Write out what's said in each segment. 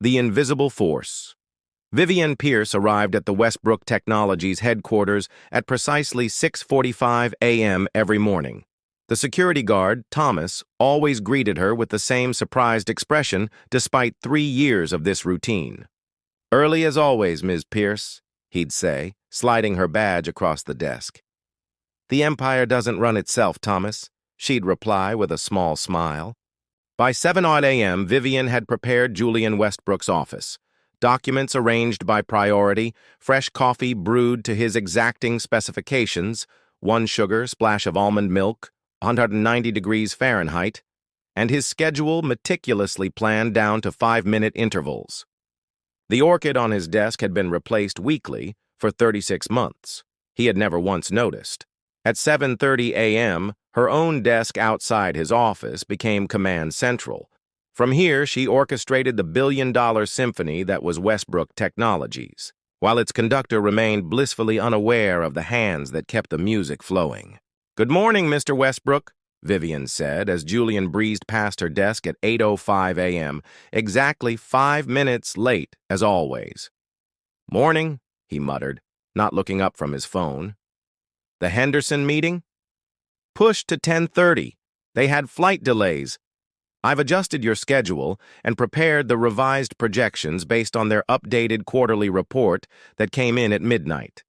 The Invisible Force. Vivian Pierce arrived at the Westbrook Technologies headquarters at precisely 6:45 a.m. every morning. The security guard, Thomas, always greeted her with the same surprised expression despite 3 years of this routine. "Early as always, Ms. Pierce," he'd say, sliding her badge across the desk. "The empire doesn't run itself, Thomas," she'd reply with a small smile. By 7 a.m., Vivian had prepared Julian Westbrook's office. Documents arranged by priority, fresh coffee brewed to his exacting specifications, 1 sugar, splash of almond milk, 190 degrees Fahrenheit, and his schedule meticulously planned down to 5-minute intervals. The orchid on his desk had been replaced weekly for 36 months. He had never once noticed. At 7:30 a.m., her own desk outside his office became command central. From here, she orchestrated the billion-dollar symphony that was Westbrook Technologies, while its conductor remained blissfully unaware of the hands that kept the music flowing. "Good morning, Mr. Westbrook," Vivian said as Julian breezed past her desk at 8:05 a.m., exactly 5 minutes late as always. "Morning," he muttered, not looking up from his phone. "The Henderson meeting?" "Pushed to 10:30. They had flight delays. I've adjusted your schedule and prepared the revised projections based on their updated quarterly report that came in at midnight."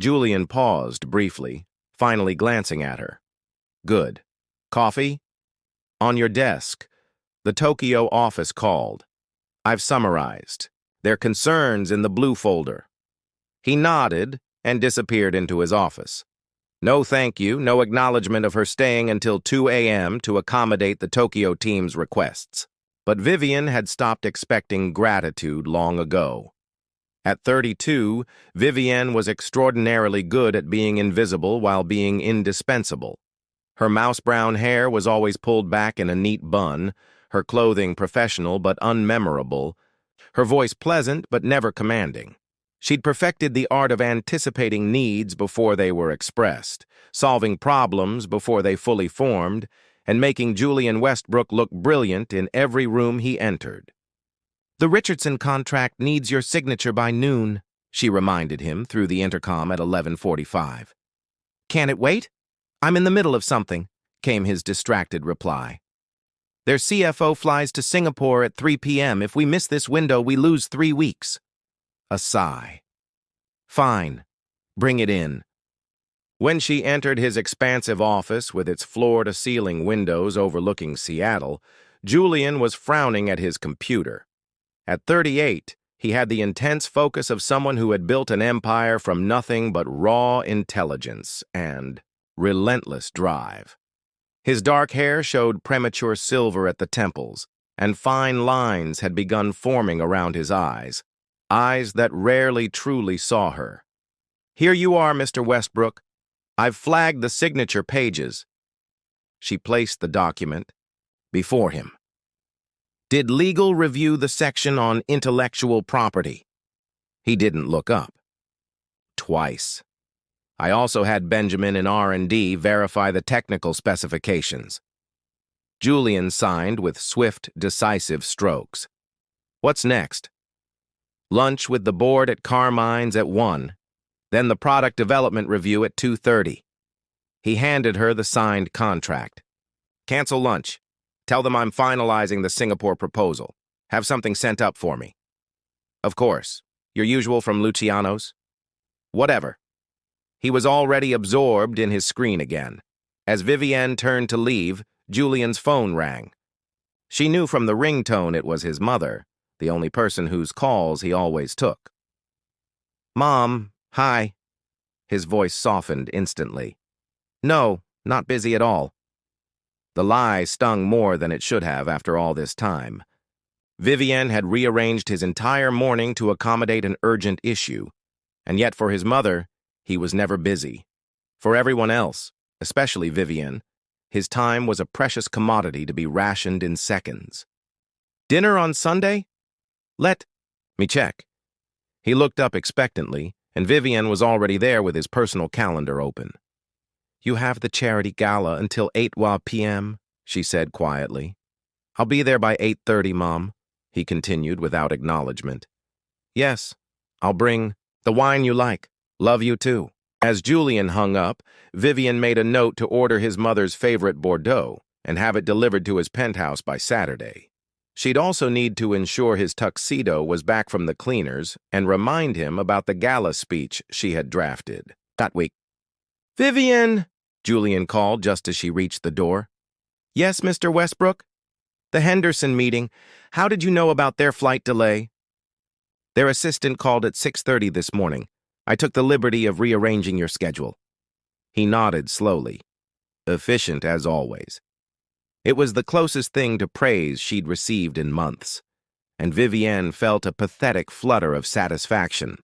Julian paused briefly, finally glancing at her. "Good. Coffee?" "On your desk. The Tokyo office called. I've summarized their concerns in the blue folder." He nodded and disappeared into his office. No thank you, no acknowledgement of her staying until 2 a.m. to accommodate the Tokyo team's requests. But Vivian had stopped expecting gratitude long ago. At 32, Vivian was extraordinarily good at being invisible while being indispensable. Her mouse-brown hair was always pulled back in a neat bun, her clothing professional but unmemorable, her voice pleasant but never commanding. She'd perfected the art of anticipating needs before they were expressed, solving problems before they fully formed, and making Julian Westbrook look brilliant in every room he entered. "The Richardson contract needs your signature by noon," she reminded him through the intercom at 11:45. "Can it wait? I'm in the middle of something," came his distracted reply. "Their CFO flies to Singapore at 3 p.m. If we miss this window, we lose 3 weeks. A sigh. "Fine. Bring it in." When she entered his expansive office with its floor-to-ceiling windows overlooking Seattle, Julian was frowning at his computer. At 38, he had the intense focus of someone who had built an empire from nothing but raw intelligence and relentless drive. His dark hair showed premature silver at the temples, and fine lines had begun forming around his eyes that rarely truly saw her. "Here you are, Mr. Westbrook. I've flagged the signature pages." She placed the document before him. "Did legal review the section on intellectual property?" He didn't look up. "Twice. I also had Benjamin in R&D verify the technical specifications." Julian signed with swift, decisive strokes. "What's next?" "Lunch with the board at Carmine's at 1, then the product development review at 2:30. He handed her the signed contract. "Cancel lunch. Tell them I'm finalizing the Singapore proposal. Have something sent up for me." "Of course. Your usual from Luciano's?" "Whatever." He was already absorbed in his screen again. As Vivienne turned to leave, Julian's phone rang. She knew from the ringtone it was his mother, the only person whose calls he always took. "Mom, hi." His voice softened instantly. "No, not busy at all." The lie stung more than it should have after all this time. Vivienne had rearranged his entire morning to accommodate an urgent issue, and yet for his mother, he was never busy. For everyone else, especially Vivienne, his time was a precious commodity to be rationed in seconds. "Dinner on Sunday? Let me check." He looked up expectantly, and Vivienne was already there with his personal calendar open. "You have the charity gala until 8 p.m., she said quietly. "I'll be there by 8:30, Mom. he continued without acknowledgement. Yes, I'll bring the wine you like. Love you too. As Julian hung up, Vivian made a note to order his mother's favorite Bordeaux and have it delivered to his penthouse by Saturday. She'd also need to ensure his tuxedo was back from the cleaners and remind him about the gala speech she had drafted that week. "Vivian!" Julian called just as she reached the door. "Yes, Mr. Westbrook? The Henderson meeting. How did you know about their flight delay?" "Their assistant called at 6:30 this morning. I took the liberty of rearranging your schedule." He nodded slowly. Efficient as always. It was the closest thing to praise she'd received in months, and Vivienne felt a pathetic flutter of satisfaction.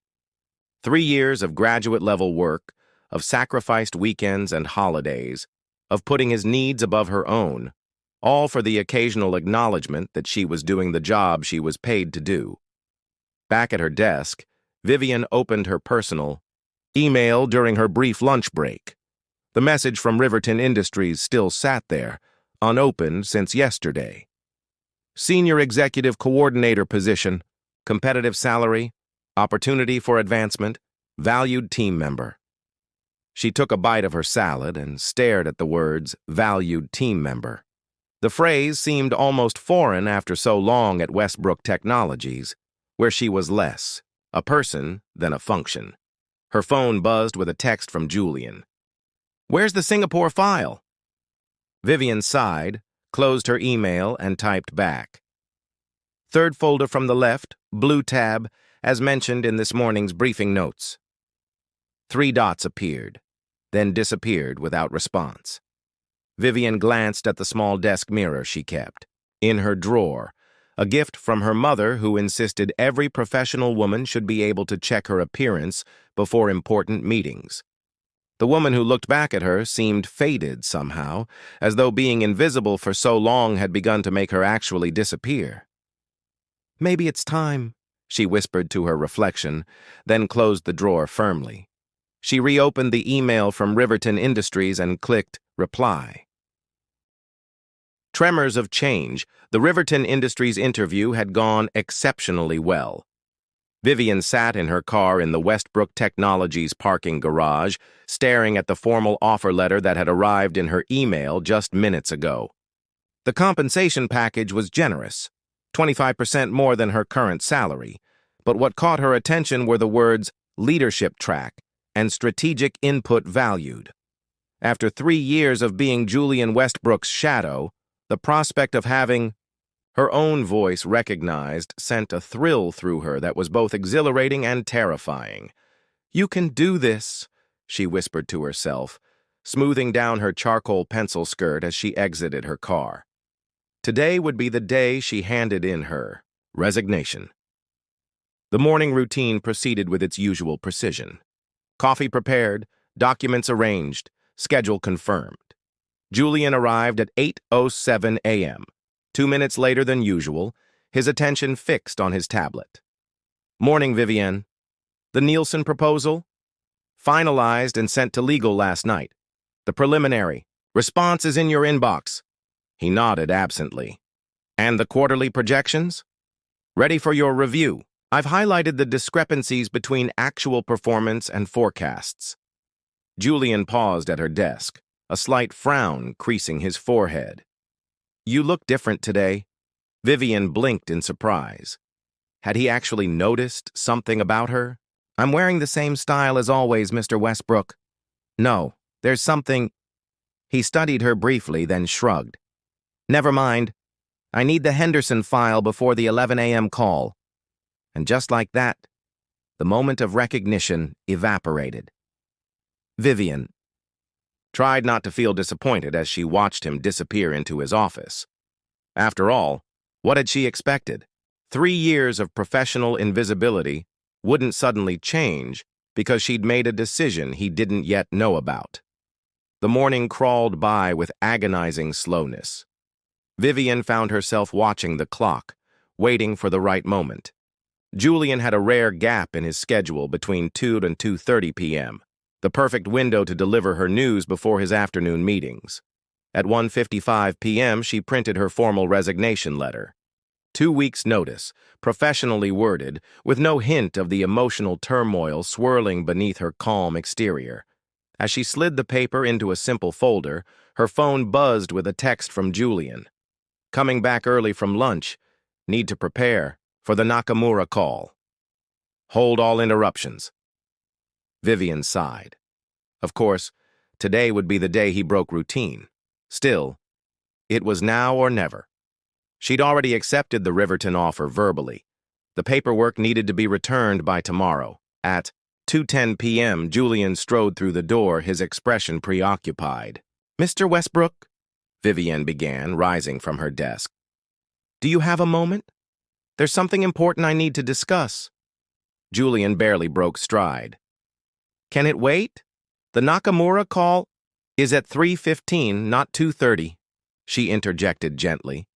3 years of graduate-level work, of sacrificed weekends and holidays, of putting his needs above her own, all for the occasional acknowledgement that she was doing the job she was paid to do. Back at her desk, Vivian opened her personal email during her brief lunch break. The message from Riverton Industries still sat there, unopened since yesterday. Senior Executive Coordinator position, competitive salary, opportunity for advancement, valued team member. She took a bite of her salad and stared at the words, valued team member. The phrase seemed almost foreign after so long at Westbrook Technologies, where she was less a person than a function. Her phone buzzed with a text from Julian. "Where's the Singapore file?" Vivian sighed, closed her email, and typed back. "Third folder from the left, blue tab, as mentioned in this morning's briefing notes." 3 dots appeared, then disappeared without response. Vivian glanced at the small desk mirror she kept, in her drawer, a gift from her mother who insisted every professional woman should be able to check her appearance before important meetings. The woman who looked back at her seemed faded somehow, as though being invisible for so long had begun to make her actually disappear. "Maybe it's time," she whispered to her reflection, then closed the drawer firmly. She reopened the email from Riverton Industries and clicked Reply. Tremors of change. The Riverton Industries interview had gone exceptionally well. Vivian sat in her car in the Westbrook Technologies parking garage, staring at the formal offer letter that had arrived in her email just minutes ago. The compensation package was generous, 25% more than her current salary, but what caught her attention were the words leadership track and strategic input valued. After 3 years of being Julian Westbrook's shadow, the prospect of having her own voice recognized sent a thrill through her that was both exhilarating and terrifying. "You can do this," she whispered to herself, smoothing down her charcoal pencil skirt as she exited her car. Today would be the day she handed in her resignation. The morning routine proceeded with its usual precision. Coffee prepared, documents arranged, schedule confirmed. Julian arrived at 8:07 a.m., 2 minutes later than usual, his attention fixed on his tablet. "Morning, Vivienne. The Nielsen proposal? Finalized and sent to legal last night. The preliminary. Response is in your inbox." He nodded absently. "And the quarterly projections? Ready for your review. I've highlighted the discrepancies between actual performance and forecasts." Julian paused at her desk, a slight frown creasing his forehead. "You look different today." Vivian blinked in surprise. Had he actually noticed something about her? "I'm wearing the same style as always, Mr. Westbrook." "No, there's something—" He studied her briefly, then shrugged. "Never mind. I need the Henderson file before the 11 a.m. call." And just like that, the moment of recognition evaporated. Vivian tried not to feel disappointed as she watched him disappear into his office. After all, what had she expected? 3 years of professional invisibility wouldn't suddenly change because she'd made a decision he didn't yet know about. The morning crawled by with agonizing slowness. Vivian found herself watching the clock, waiting for the right moment. Julian had a rare gap in his schedule between 2 and 2:30 p.m., the perfect window to deliver her news before his afternoon meetings. At 1:55 p.m., she printed her formal resignation letter. 2 weeks' notice, professionally worded, with no hint of the emotional turmoil swirling beneath her calm exterior. As she slid the paper into a simple folder, her phone buzzed with a text from Julian. Coming back early from lunch. Need to prepare for the Nakamura call. Hold all interruptions. Vivian sighed. Of course, today would be the day he broke routine. Still, it was now or never. She'd already accepted the Riverton offer verbally. The paperwork needed to be returned by tomorrow. At 2:10 p.m., Julian strode through the door, his expression preoccupied. "Mr. Westbrook," Vivian began, rising from her desk. "Do you have a moment? There's something important I need to discuss." Julian barely broke stride. "Can it wait? The Nakamura call is at 3:15, not 2:30, she interjected gently.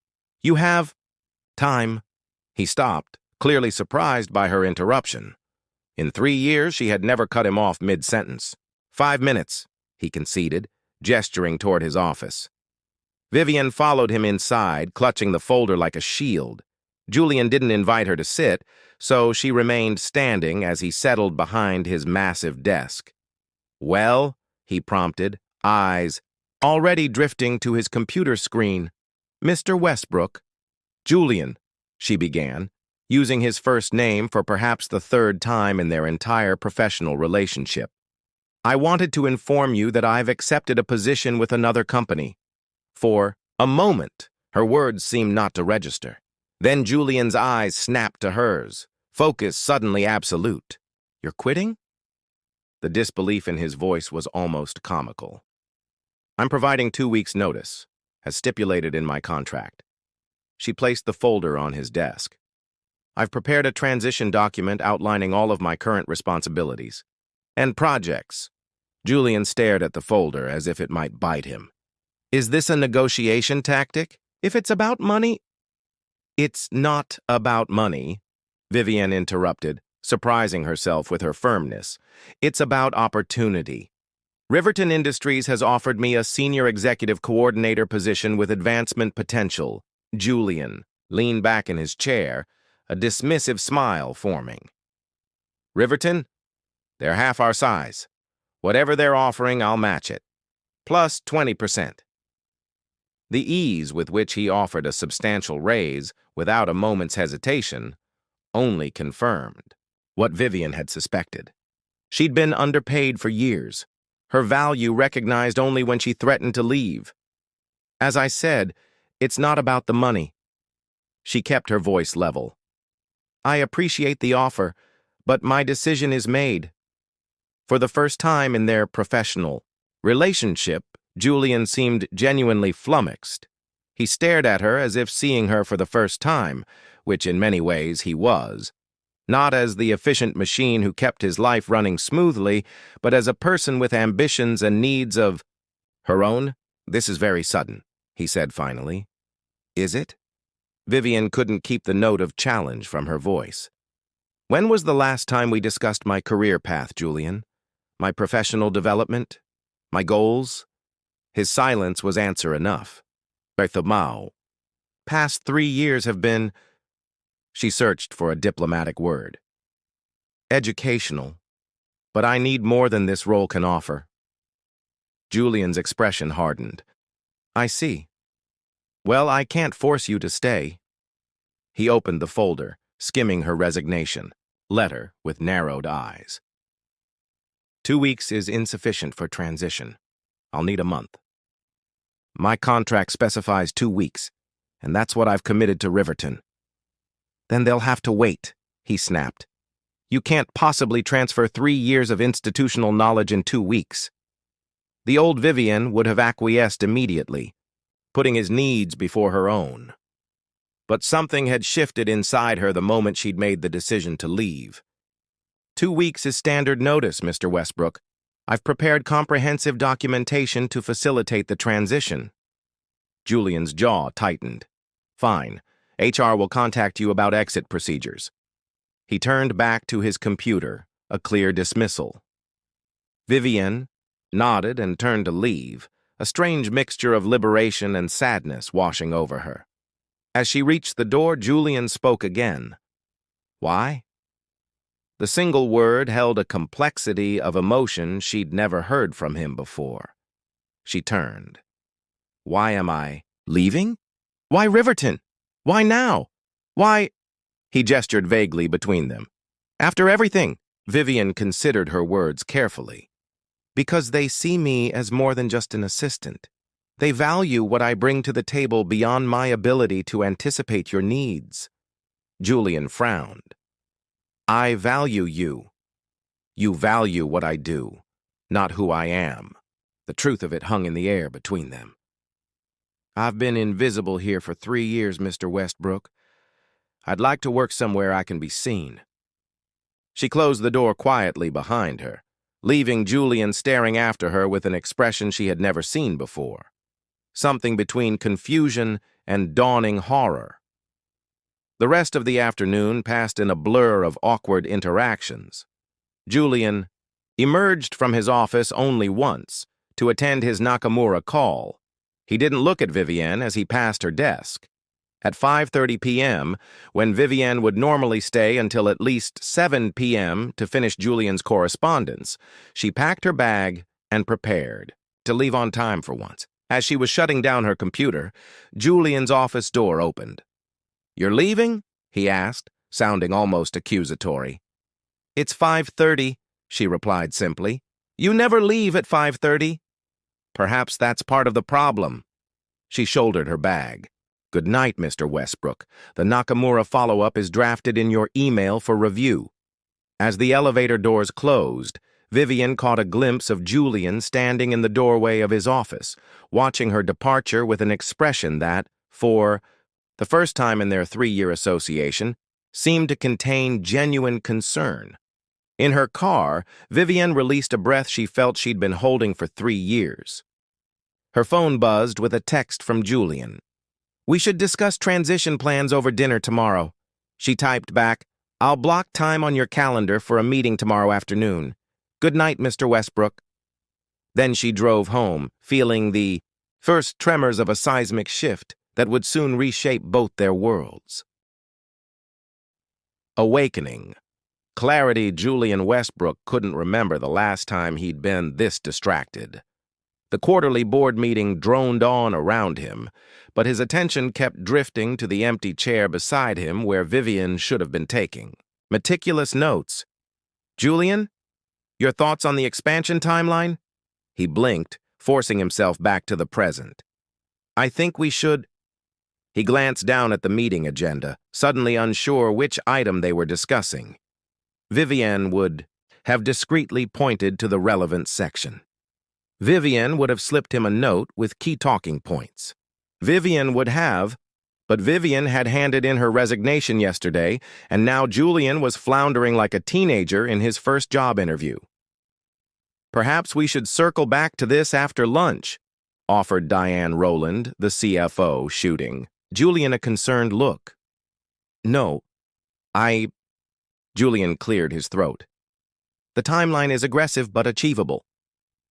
"You have time." He stopped, clearly surprised by her interruption. In 3 years, she had never cut him off mid-sentence. 5 minutes, he conceded, gesturing toward his office. Vivian followed him inside, clutching the folder like a shield. Julian didn't invite her to sit, so she remained standing as he settled behind his massive desk. "Well," he prompted, eyes already drifting to his computer screen. "Mr. Westbrook." "Julian," she began, using his first name for perhaps the third time in their entire professional relationship. "I wanted to inform you that I've accepted a position with another company." For a moment, her words seemed not to register. Then Julian's eyes snapped to hers, focus suddenly absolute. "You're quitting?" The disbelief in his voice was almost comical. "I'm providing 2 weeks' notice, as stipulated in my contract." She placed the folder on his desk. "I've prepared a transition document outlining all of my current responsibilities and projects." Julian stared at the folder as if it might bite him. "Is this a negotiation tactic? If it's about money—" "It's not about money," Vivian interrupted, surprising herself with her firmness. "It's about opportunity. Riverton Industries has offered me a senior executive coordinator position with advancement potential." Julian leaned back in his chair, a dismissive smile forming. "Riverton? They're half our size. Whatever they're offering, I'll match it. Plus 20%. The ease with which he offered a substantial raise, without a moment's hesitation, only confirmed what Vivian had suspected. She'd been underpaid for years, her value recognized only when she threatened to leave. "As I said, it's not about the money." She kept her voice level. "I appreciate the offer, but my decision is made." For the first time in their professional relationship, Julian seemed genuinely flummoxed. He stared at her as if seeing her for the first time, which in many ways he was. Not as the efficient machine who kept his life running smoothly, but as a person with ambitions and needs of her own. "This is very sudden," he said finally. "Is it?" Vivian couldn't keep the note of challenge from her voice. "When was the last time we discussed my career path, Julian? My professional development? My goals?" His silence was answer enough. "Mao. Past 3 years have been—" She searched for a diplomatic word. "Educational. But I need more than this role can offer." Julian's expression hardened. "I see. Well, I can't force you to stay." He opened the folder, skimming her resignation letter with narrowed eyes. 2 weeks is insufficient for transition. I'll need a month. My contract specifies 2 weeks, and that's what I've committed to Riverton." "Then they'll have to wait," he snapped. "You can't possibly transfer 3 years of institutional knowledge in 2 weeks." The old Vivian would have acquiesced immediately, putting his needs before her own. But something had shifted inside her the moment she'd made the decision to leave. 2 weeks is standard notice, Mr. Westbrook. I've prepared comprehensive documentation to facilitate the transition." Julian's jaw tightened. "Fine. HR will contact you about exit procedures." He turned back to his computer, a clear dismissal. Vivian nodded and turned to leave, a strange mixture of liberation and sadness washing over her. As she reached the door, Julian spoke again. Why? The single word held a complexity of emotion she'd never heard from him before. She turned. Why am I leaving? Why Riverton? Why now? Why? He gestured vaguely between them. After everything, Vivian considered her words carefully. Because they see me as more than just an assistant. They value what I bring to the table beyond my ability to anticipate your needs. Julian frowned. I value you. You value what I do, not who I am. The truth of it hung in the air between them. I've been invisible here for 3 years, Mr. Westbrook. I'd like to work somewhere I can be seen. She closed the door quietly behind her, leaving Julian staring after her with an expression she had never seen before. Something between confusion and dawning horror. The rest of the afternoon passed in a blur of awkward interactions. Julian emerged from his office only once to attend his Nakamura call. He didn't look at Vivienne as he passed her desk. At 5:30 p.m., when Vivienne would normally stay until at least 7 p.m. to finish Julian's correspondence, she packed her bag and prepared to leave on time for once. As she was shutting down her computer, Julian's office door opened. "You're leaving?" he asked, sounding almost accusatory. "It's 5:30, she replied simply. "You never leave at 5:30. "Perhaps that's part of the problem." She shouldered her bag. "Good night, Mr. Westbrook. The Nakamura follow-up is drafted in your email for review." As the elevator doors closed, Vivian caught a glimpse of Julian standing in the doorway of his office, watching her departure with an expression that, for the first time in their 3-year association, seemed to contain genuine concern. In her car, Vivian released a breath she felt she'd been holding for 3 years. Her phone buzzed with a text from Julian. "We should discuss transition plans over dinner tomorrow." She typed back, "I'll block time on your calendar for a meeting tomorrow afternoon. Good night, Mr. Westbrook." Then she drove home, feeling the first tremors of a seismic shift that would soon reshape both their worlds. Awakening. Clarity. Julian Westbrook couldn't remember the last time he'd been this distracted. The quarterly board meeting droned on around him, but his attention kept drifting to the empty chair beside him where Vivian should have been taking meticulous notes. "Julian, your thoughts on the expansion timeline?" He blinked, forcing himself back to the present. "I think we should—" He glanced down at the meeting agenda, suddenly unsure which item they were discussing. Vivian would have discreetly pointed to the relevant section. Vivian would have slipped him a note with key talking points. Vivian would have, but Vivian had handed in her resignation yesterday, and now Julian was floundering like a teenager in his first job interview. "Perhaps we should circle back to this after lunch," offered Diane Rowland, the CFO, shooting Julian a concerned look. "No, Julian cleared his throat. "The timeline is aggressive but achievable.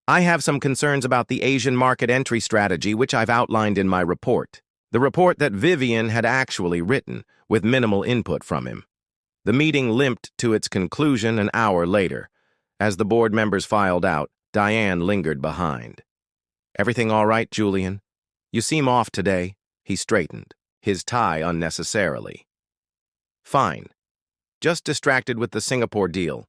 I have some concerns about the Asian market entry strategy, which I've outlined in my report." The report that Vivian had actually written, with minimal input from him. The meeting limped to its conclusion an hour later. As the board members filed out, Diane lingered behind. "Everything all right, Julian? You seem off today." He straightened, his tie unnecessarily. "Fine. Just distracted with the Singapore deal."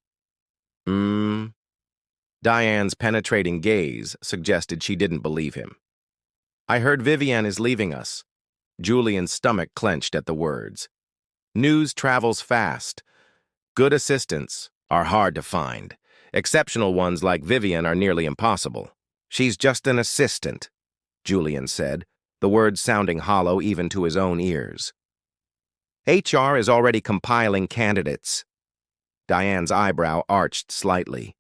Diane's penetrating gaze suggested she didn't believe him. "I heard Vivian is leaving us." Julian's stomach clenched at the words. "News travels fast. Good assistants are hard to find. Exceptional ones like Vivian are nearly impossible." "She's just an assistant," Julian said, the words sounding hollow even to his own ears. "HR is already compiling candidates." Diane's eyebrow arched slightly.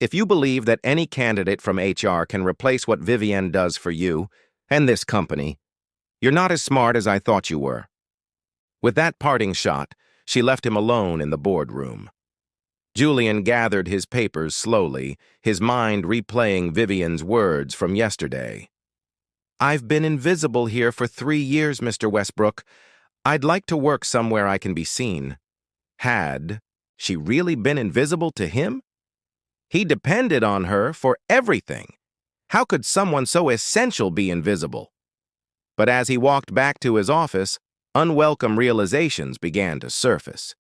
"If you believe that any candidate from HR can replace what Vivian does for you and this company, you're not as smart as I thought you were." With that parting shot, she left him alone in the boardroom. Julian gathered his papers slowly, his mind replaying Vivian's words from yesterday. I've been invisible here for 3 years, Mr. Westbrook. I'd like to work somewhere I can be seen. Had she really been invisible to him? He depended on her for everything. How could someone so essential be invisible? But as he walked back to his office, unwelcome realizations began to surface.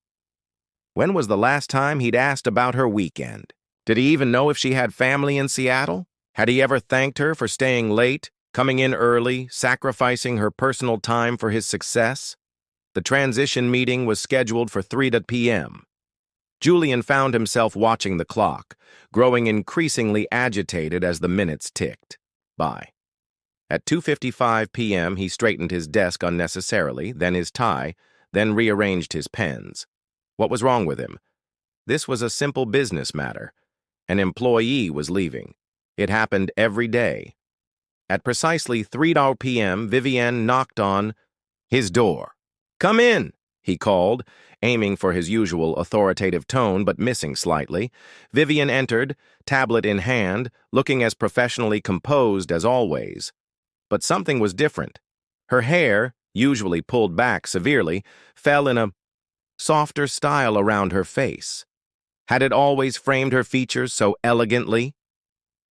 When was the last time he'd asked about her weekend? Did he even know if she had family in Seattle? Had he ever thanked her for staying late, coming in early, sacrificing her personal time for his success? The transition meeting was scheduled for 3 p.m. Julian found himself watching the clock, growing increasingly agitated as the minutes ticked by. At 2:55 p.m., he straightened his desk unnecessarily, then his tie, then rearranged his pens. What was wrong with him? This was a simple business matter. An employee was leaving. It happened every day. At precisely 3 p.m., Vivienne knocked on his door. "Come in," he called, aiming for his usual authoritative tone but missing slightly. Vivienne entered, tablet in hand, looking as professionally composed as always. But something was different. Her hair, usually pulled back severely, fell in a softer style around her face. Had it always framed her features so elegantly?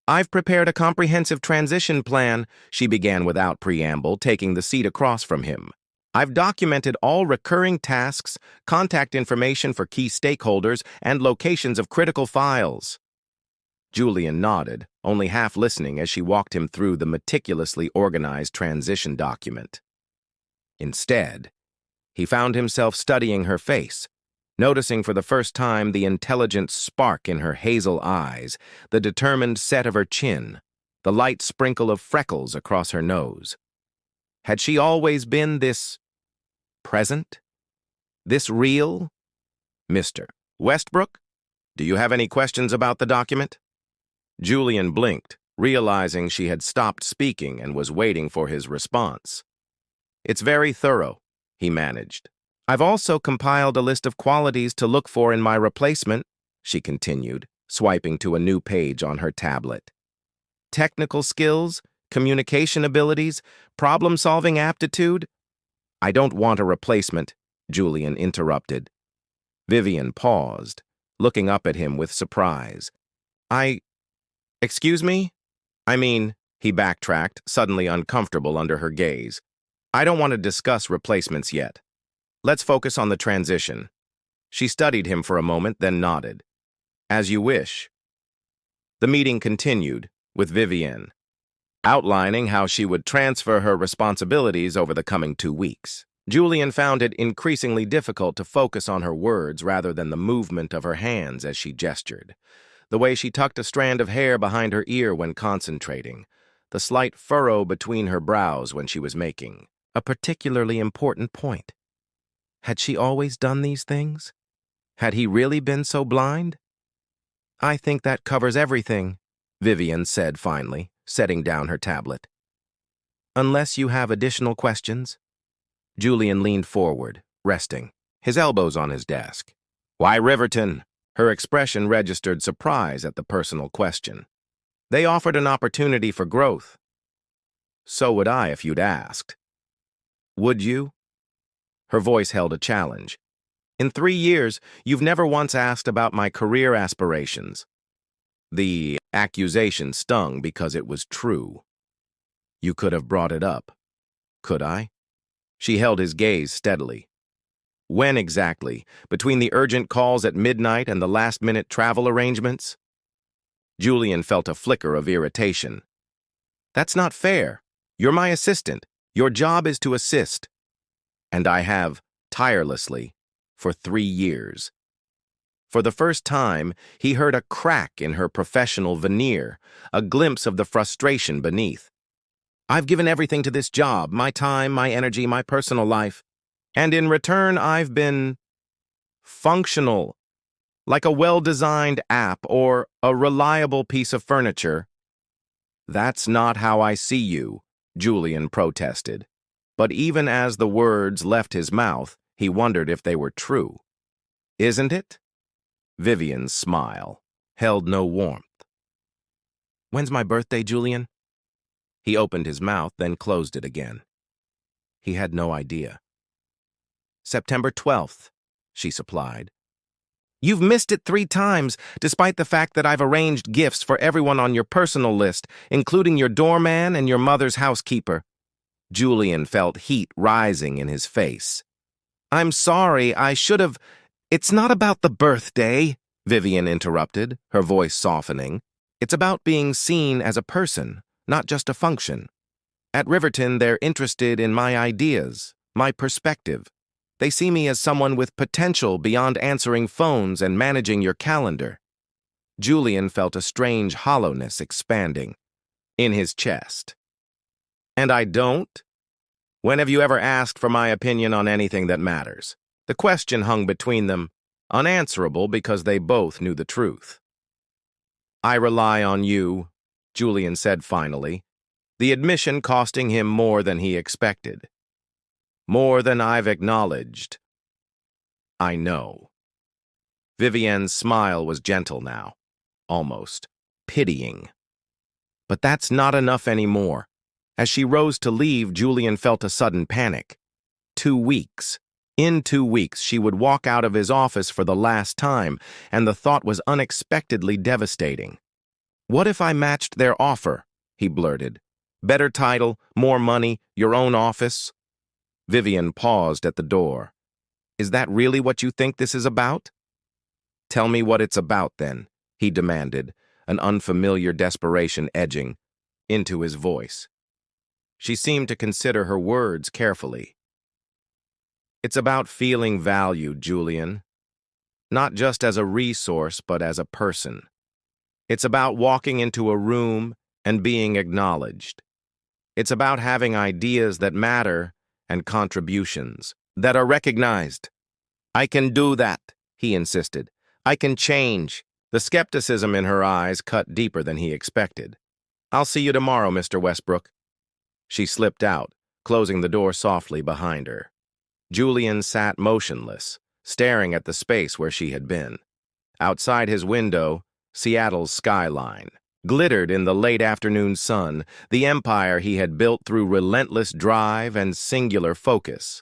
"I've prepared a comprehensive transition plan," she began without preamble, taking the seat across from him. "I've documented all recurring tasks, contact information for key stakeholders, and locations of critical files." Julian nodded, only half listening as she walked him through the meticulously organized transition document. Instead, he found himself studying her face, noticing for the first time the intelligent spark in her hazel eyes, the determined set of her chin, the light sprinkle of freckles across her nose. Had she always been this present? This real? "Mr. Westbrook, do you have any questions about the document?" Julian blinked, realizing she had stopped speaking and was waiting for his response. "It's very thorough," he managed. "I've also compiled a list of qualities to look for in my replacement," she continued, swiping to a new page on her tablet. "Technical skills, communication abilities, problem-solving aptitude." "I don't want a replacement," Julian interrupted. Vivienne paused, looking up at him with surprise. Excuse me? He backtracked, suddenly uncomfortable under her gaze. "I don't want to discuss replacements yet. Let's focus on the transition." She studied him for a moment, then nodded. "As you wish." The meeting continued, with Vivienne outlining how she would transfer her responsibilities over the coming 2 weeks. Julian found it increasingly difficult to focus on her words rather than the movement of her hands as she gestured. The way she tucked a strand of hair behind her ear when concentrating, the slight furrow between her brows when she was making a particularly important point. Had she always done these things? Had he really been so blind? "I think that covers everything," Vivienne said finally, setting down her tablet. "Unless you have additional questions." Julian leaned forward, resting, his elbows on his desk. "Why Riverton?" Her expression registered surprise at the personal question. "They offered an opportunity for growth." "So would I if you'd asked." "Would you?" Her voice held a challenge. "In 3 years, you've never once asked about my career aspirations." The accusation stung because it was true. "You could have brought it up." "Could I?" She held his gaze steadily. "When exactly? Between the urgent calls at midnight and the last-minute travel arrangements?" Julian felt a flicker of irritation. "That's not fair. You're my assistant. Your job is to assist. And I have, tirelessly, for 3 years." For the first time, he heard a crack in her professional veneer, a glimpse of the frustration beneath. "I've given everything to this job, my time, my energy, my personal life. And in return, I've been functional, like a well-designed app or a reliable piece of furniture." "That's not how I see you," Julian protested. But even as the words left his mouth, he wondered if they were true. "Isn't it?" Vivienne's smile held no warmth. "When's my birthday, Julian?" He opened his mouth, then closed it again. He had no idea. September 12th, she supplied. You've missed it 3 times, despite the fact that I've arranged gifts for everyone on your personal list, including your doorman and your mother's housekeeper. Julian felt heat rising in his face. I'm sorry, I should have... It's not about the birthday, Vivian interrupted, her voice softening. It's about being seen as a person, not just a function. At Riverton, they're interested in my ideas, my perspective. They see me as someone with potential beyond answering phones and managing your calendar. Julian felt a strange hollowness expanding in his chest. And I don't? When have you ever asked for my opinion on anything that matters? The question hung between them, unanswerable because they both knew the truth. I rely on you, Julian said finally, the admission costing him more than he expected. More than I've acknowledged. I know. Vivienne's smile was gentle now, almost pitying. But that's not enough anymore. As she rose to leave, Julian felt a sudden panic. 2 weeks. In 2 weeks, she would walk out of his office for the last time, and the thought was unexpectedly devastating. What if I matched their offer? He blurted. Better title, more money, your own office? Vivian paused at the door. Is that really what you think this is about? Tell me what it's about, then, he demanded, an unfamiliar desperation edging into his voice. She seemed to consider her words carefully. It's about feeling valued, Julian. Not just as a resource, but as a person. It's about walking into a room and being acknowledged. It's about having ideas that matter and contributions that are recognized. I can do that, he insisted. I can change. The skepticism in her eyes cut deeper than he expected. I'll see you tomorrow, Mr. Westbrook. She slipped out, closing the door softly behind her. Julian sat motionless, staring at the space where she had been. Outside his window, Seattle's skyline glittered in the late afternoon sun, the empire he had built through relentless drive and singular focus.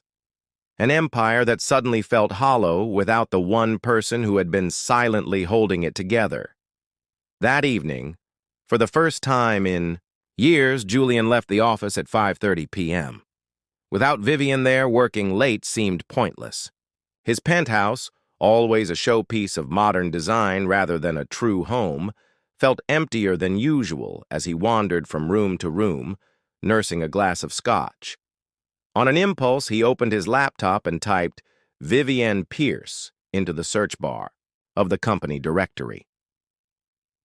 An empire that suddenly felt hollow without the one person who had been silently holding it together. That evening, for the first time in years, Julian left the office at 5:30 p.m. Without Vivian there, working late seemed pointless. His penthouse, always a showpiece of modern design rather than a true home, felt emptier than usual as he wandered from room to room, nursing a glass of scotch. On an impulse, he opened his laptop and typed Vivienne Pierce into the search bar of the company directory.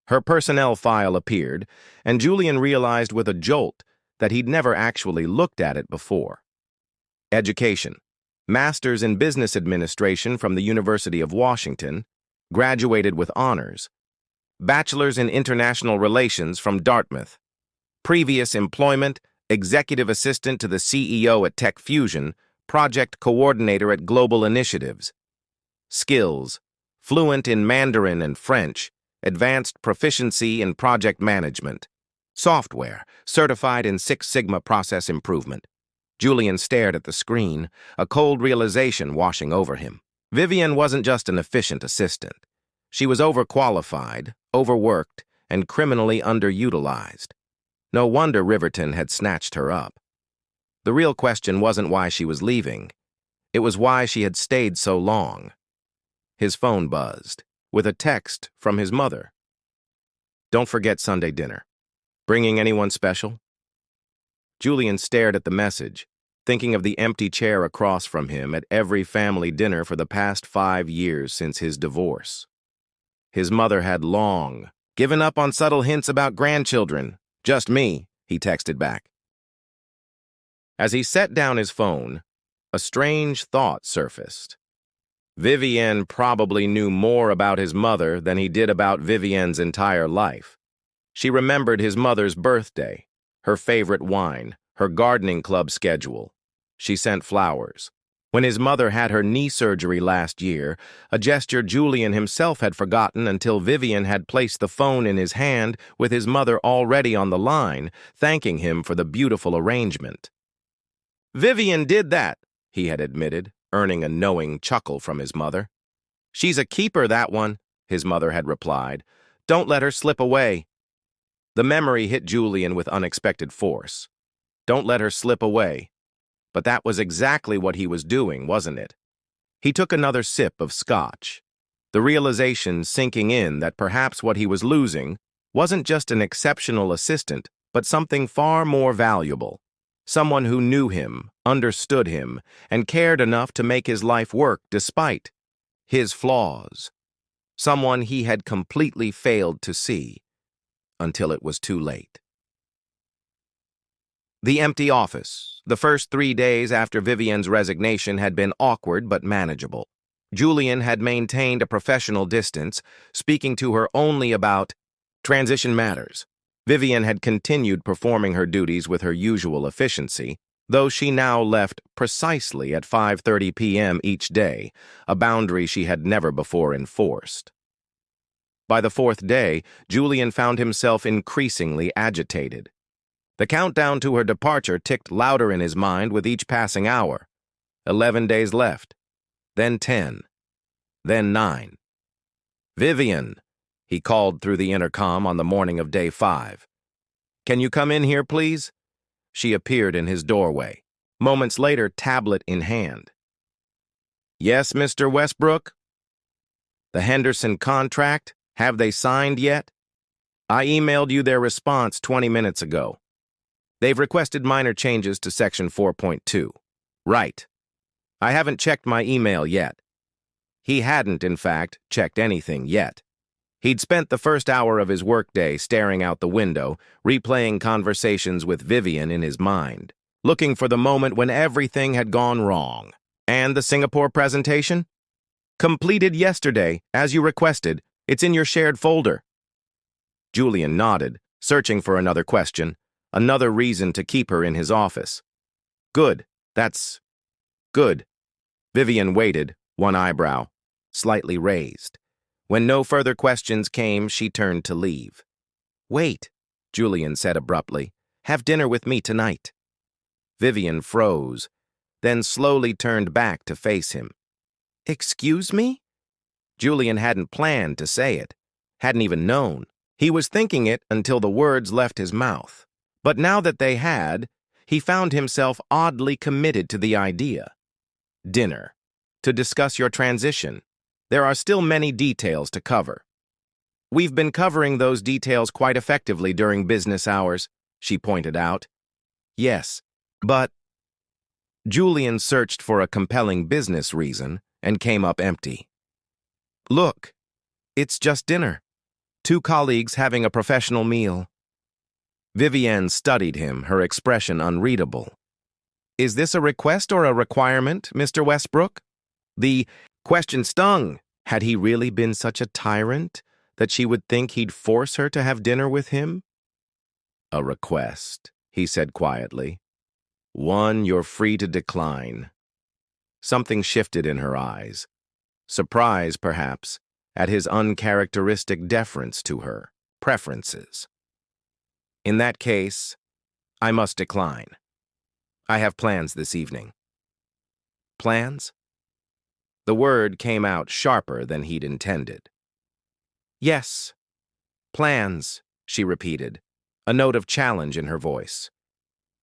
Her personnel file appeared, and Julian realized with a jolt that he'd never actually looked at it before. Education: Master's in Business Administration from the University of Washington, graduated with honors. Bachelor's in International Relations from Dartmouth. Previous employment: Executive Assistant to the CEO at Tech Fusion, Project Coordinator at Global Initiatives. Skills: Fluent in Mandarin and French, Advanced Proficiency in Project Management. Software: Certified in Six Sigma Process Improvement. Julian stared at the screen, a cold realization washing over him. Vivian wasn't just an efficient assistant. She was overqualified, overworked, and criminally underutilized. No wonder Riverton had snatched her up. The real question wasn't why she was leaving. It was why she had stayed so long. His phone buzzed, with a text from his mother. Don't forget Sunday dinner. Bringing anyone special? Julian stared at the message, thinking of the empty chair across from him at every family dinner for the past 5 years since his divorce. His mother had long given up on subtle hints about grandchildren. Just me, he texted back. As he set down his phone, a strange thought surfaced. Vivienne probably knew more about his mother than he did about Vivienne's entire life. She remembered his mother's birthday, her favorite wine, her gardening club schedule. She sent flowers. When his mother had her knee surgery last year, a gesture Julian himself had forgotten until Vivian had placed the phone in his hand with his mother already on the line, thanking him for the beautiful arrangement. "Vivian did that," he had admitted, earning a knowing chuckle from his mother. "She's a keeper, that one," his mother had replied. "Don't let her slip away." The memory hit Julian with unexpected force. Don't let her slip away. But that was exactly what he was doing, wasn't it? He took another sip of scotch, the realization sinking in that perhaps what he was losing wasn't just an exceptional assistant, but something far more valuable. Someone who knew him, understood him, and cared enough to make his life work despite his flaws. Someone he had completely failed to see until it was too late. The empty office. The first 3 days after Vivian's resignation had been awkward but manageable. Julian had maintained a professional distance, speaking to her only about transition matters. Vivian had continued performing her duties with her usual efficiency, though she now left precisely at 5:30 p.m. each day, a boundary she had never before enforced. By the 4th day, Julian found himself increasingly agitated. The countdown to her departure ticked louder in his mind with each passing hour. 11 days left, then 10, then 9. "Vivian," he called through the intercom on the morning of day 5. "Can you come in here, please?" She appeared in his doorway, moments later, tablet in hand. "Yes, Mr. Westbrook? The Henderson contract, have they signed yet? I emailed you their response 20 minutes ago. They've requested minor changes to Section 4.2. Right. I haven't checked my email yet." He hadn't, in fact, checked anything yet. He'd spent the first hour of his workday staring out the window, replaying conversations with Vivian in his mind, looking for the moment when everything had gone wrong. "And the Singapore presentation?" "Completed yesterday, as you requested. It's in your shared folder." Julian nodded, searching for another question, another reason to keep her in his office. "Good, that's good." Vivian waited, one eyebrow slightly raised. When no further questions came, she turned to leave. "Wait," Julian said abruptly. "Have dinner with me tonight." Vivian froze, then slowly turned back to face him. "Excuse me?" Julian hadn't planned to say it, hadn't even known. He was thinking it until the words left his mouth. But now that they had, he found himself oddly committed to the idea. "Dinner. To discuss your transition. There are still many details to cover." "We've been covering those details quite effectively during business hours," she pointed out. "Yes, but..." Julian searched for a compelling business reason and came up empty. "Look, it's just dinner. 2 colleagues having a professional meal." Vivian studied him, her expression unreadable. "Is this a request or a requirement, Mr. Westbrook?" The question stung. Had he really been such a tyrant that she would think he'd force her to have dinner with him? "A request," he said quietly. "One you're free to decline." Something shifted in her eyes. Surprise, perhaps, at his uncharacteristic deference to her preferences. "In that case, I must decline. I have plans this evening." "Plans?" The word came out sharper than he'd intended. "Yes, plans," she repeated, a note of challenge in her voice.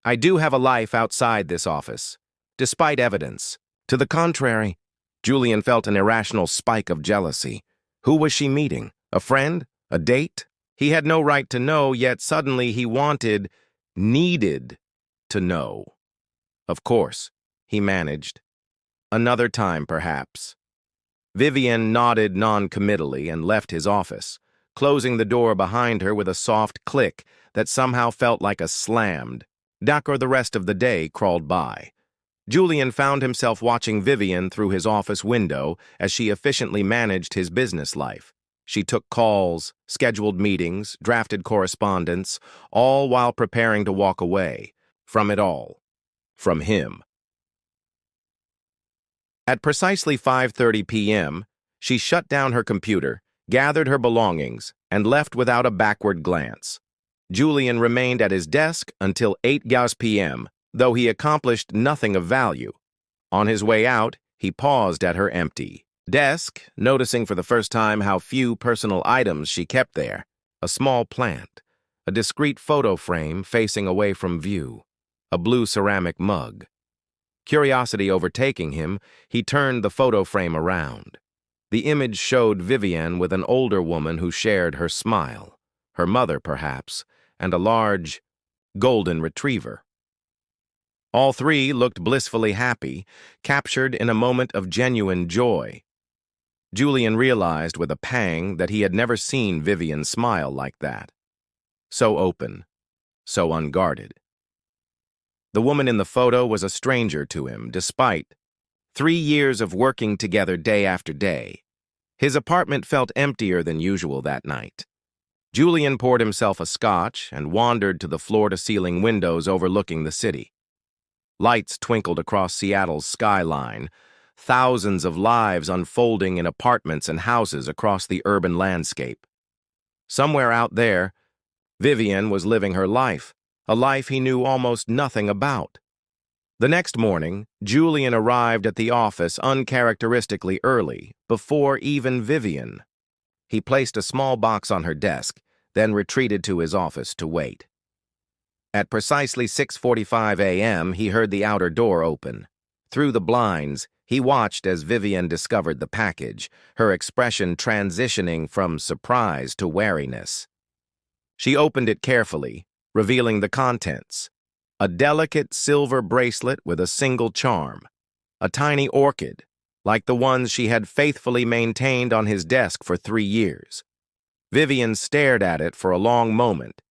"I do have a life outside this office, despite evidence. To the contrary." Julian felt an irrational spike of jealousy. Who was she meeting? A friend? A date? He had no right to know, yet suddenly he needed to know. "Of course," he managed. "Another time, perhaps." Vivian nodded non-committally and left his office, closing the door behind her with a soft click that somehow felt like a slammed. Dakar the rest of the day crawled by. Julian found himself watching Vivian through his office window as she efficiently managed his business life. She took calls, scheduled meetings, drafted correspondence, all while preparing to walk away from it all. From him. At precisely 5:30 p.m., she shut down her computer, gathered her belongings, and left without a backward glance. Julian remained at his desk until 8 p.m., though he accomplished nothing of value. On his way out, he paused at her empty desk, noticing for the first time how few personal items she kept there. A small plant, a discreet photo frame facing away from view, a blue ceramic mug. Curiosity overtaking him, he turned the photo frame around. The image showed Vivienne with an older woman who shared her smile, her mother perhaps, and a large, golden retriever. All three looked blissfully happy, captured in a moment of genuine joy. Julian realized with a pang that he had never seen Vivienne smile like that. So open, so unguarded. The woman in the photo was a stranger to him, despite 3 years of working together day after day. His apartment felt emptier than usual that night. Julian poured himself a scotch and wandered to the floor-to-ceiling windows overlooking the city. Lights twinkled across Seattle's skyline, thousands of lives unfolding in apartments and houses across the urban landscape. Somewhere out there, Vivienne was living her life, a life he knew almost nothing about. The next morning, Julian arrived at the office uncharacteristically early, before even Vivienne. He placed a small box on her desk, then retreated to his office to wait. At precisely 6:45 a.m., he heard the outer door open. Through the blinds, he watched as Vivienne discovered the package, her expression transitioning from surprise to wariness. She opened it carefully, revealing the contents. A delicate silver bracelet with a single charm. A tiny orchid, like the ones she had faithfully maintained on his desk for 3 years. Vivienne stared at it for a long moment,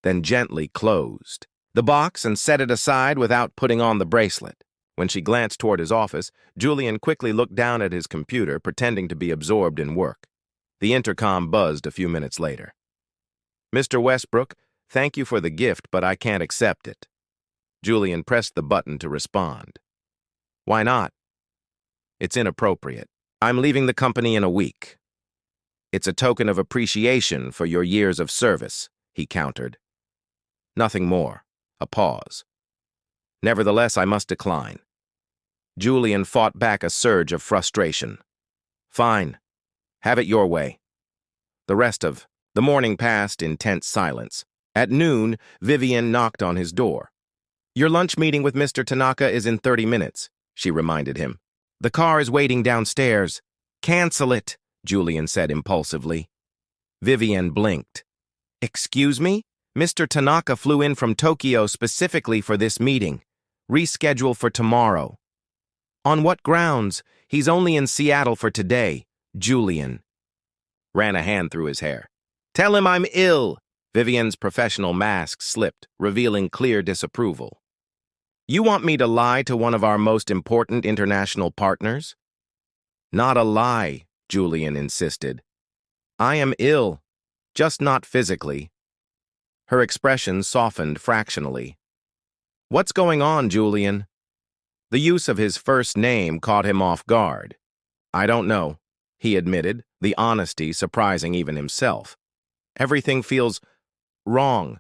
then gently closed the box and set it aside without putting on the bracelet. When she glanced toward his office, Julian quickly looked down at his computer, pretending to be absorbed in work. The intercom buzzed a few minutes later. "Mr. Westbrook, thank you for the gift, but I can't accept it." Julian pressed the button to respond. "Why not?" "It's inappropriate. I'm leaving the company in a week." "It's a token of appreciation for your years of service," he countered. Nothing more. A pause. "Nevertheless, I must decline." Julian fought back a surge of frustration. "Fine. Have it your way." The rest of the morning passed in tense silence. At noon, Vivienne knocked on his door. "Your lunch meeting with Mr. Tanaka is in 30 minutes, she reminded him. "The car is waiting downstairs." "Cancel it," Julian said impulsively. Vivienne blinked. "Excuse me? Mr. Tanaka flew in from Tokyo specifically for this meeting. Reschedule for tomorrow." "On what grounds? He's only in Seattle for today." Julian ran a hand through his hair. "Tell him I'm ill." Vivienne's professional mask slipped, revealing clear disapproval. "You want me to lie to one of our most important international partners?" "Not a lie," Julian insisted. "I am ill, just not physically." Her expression softened fractionally. "What's going on, Julian?" The use of his first name caught him off guard. "I don't know," he admitted, the honesty surprising even himself. "Everything feels wrong."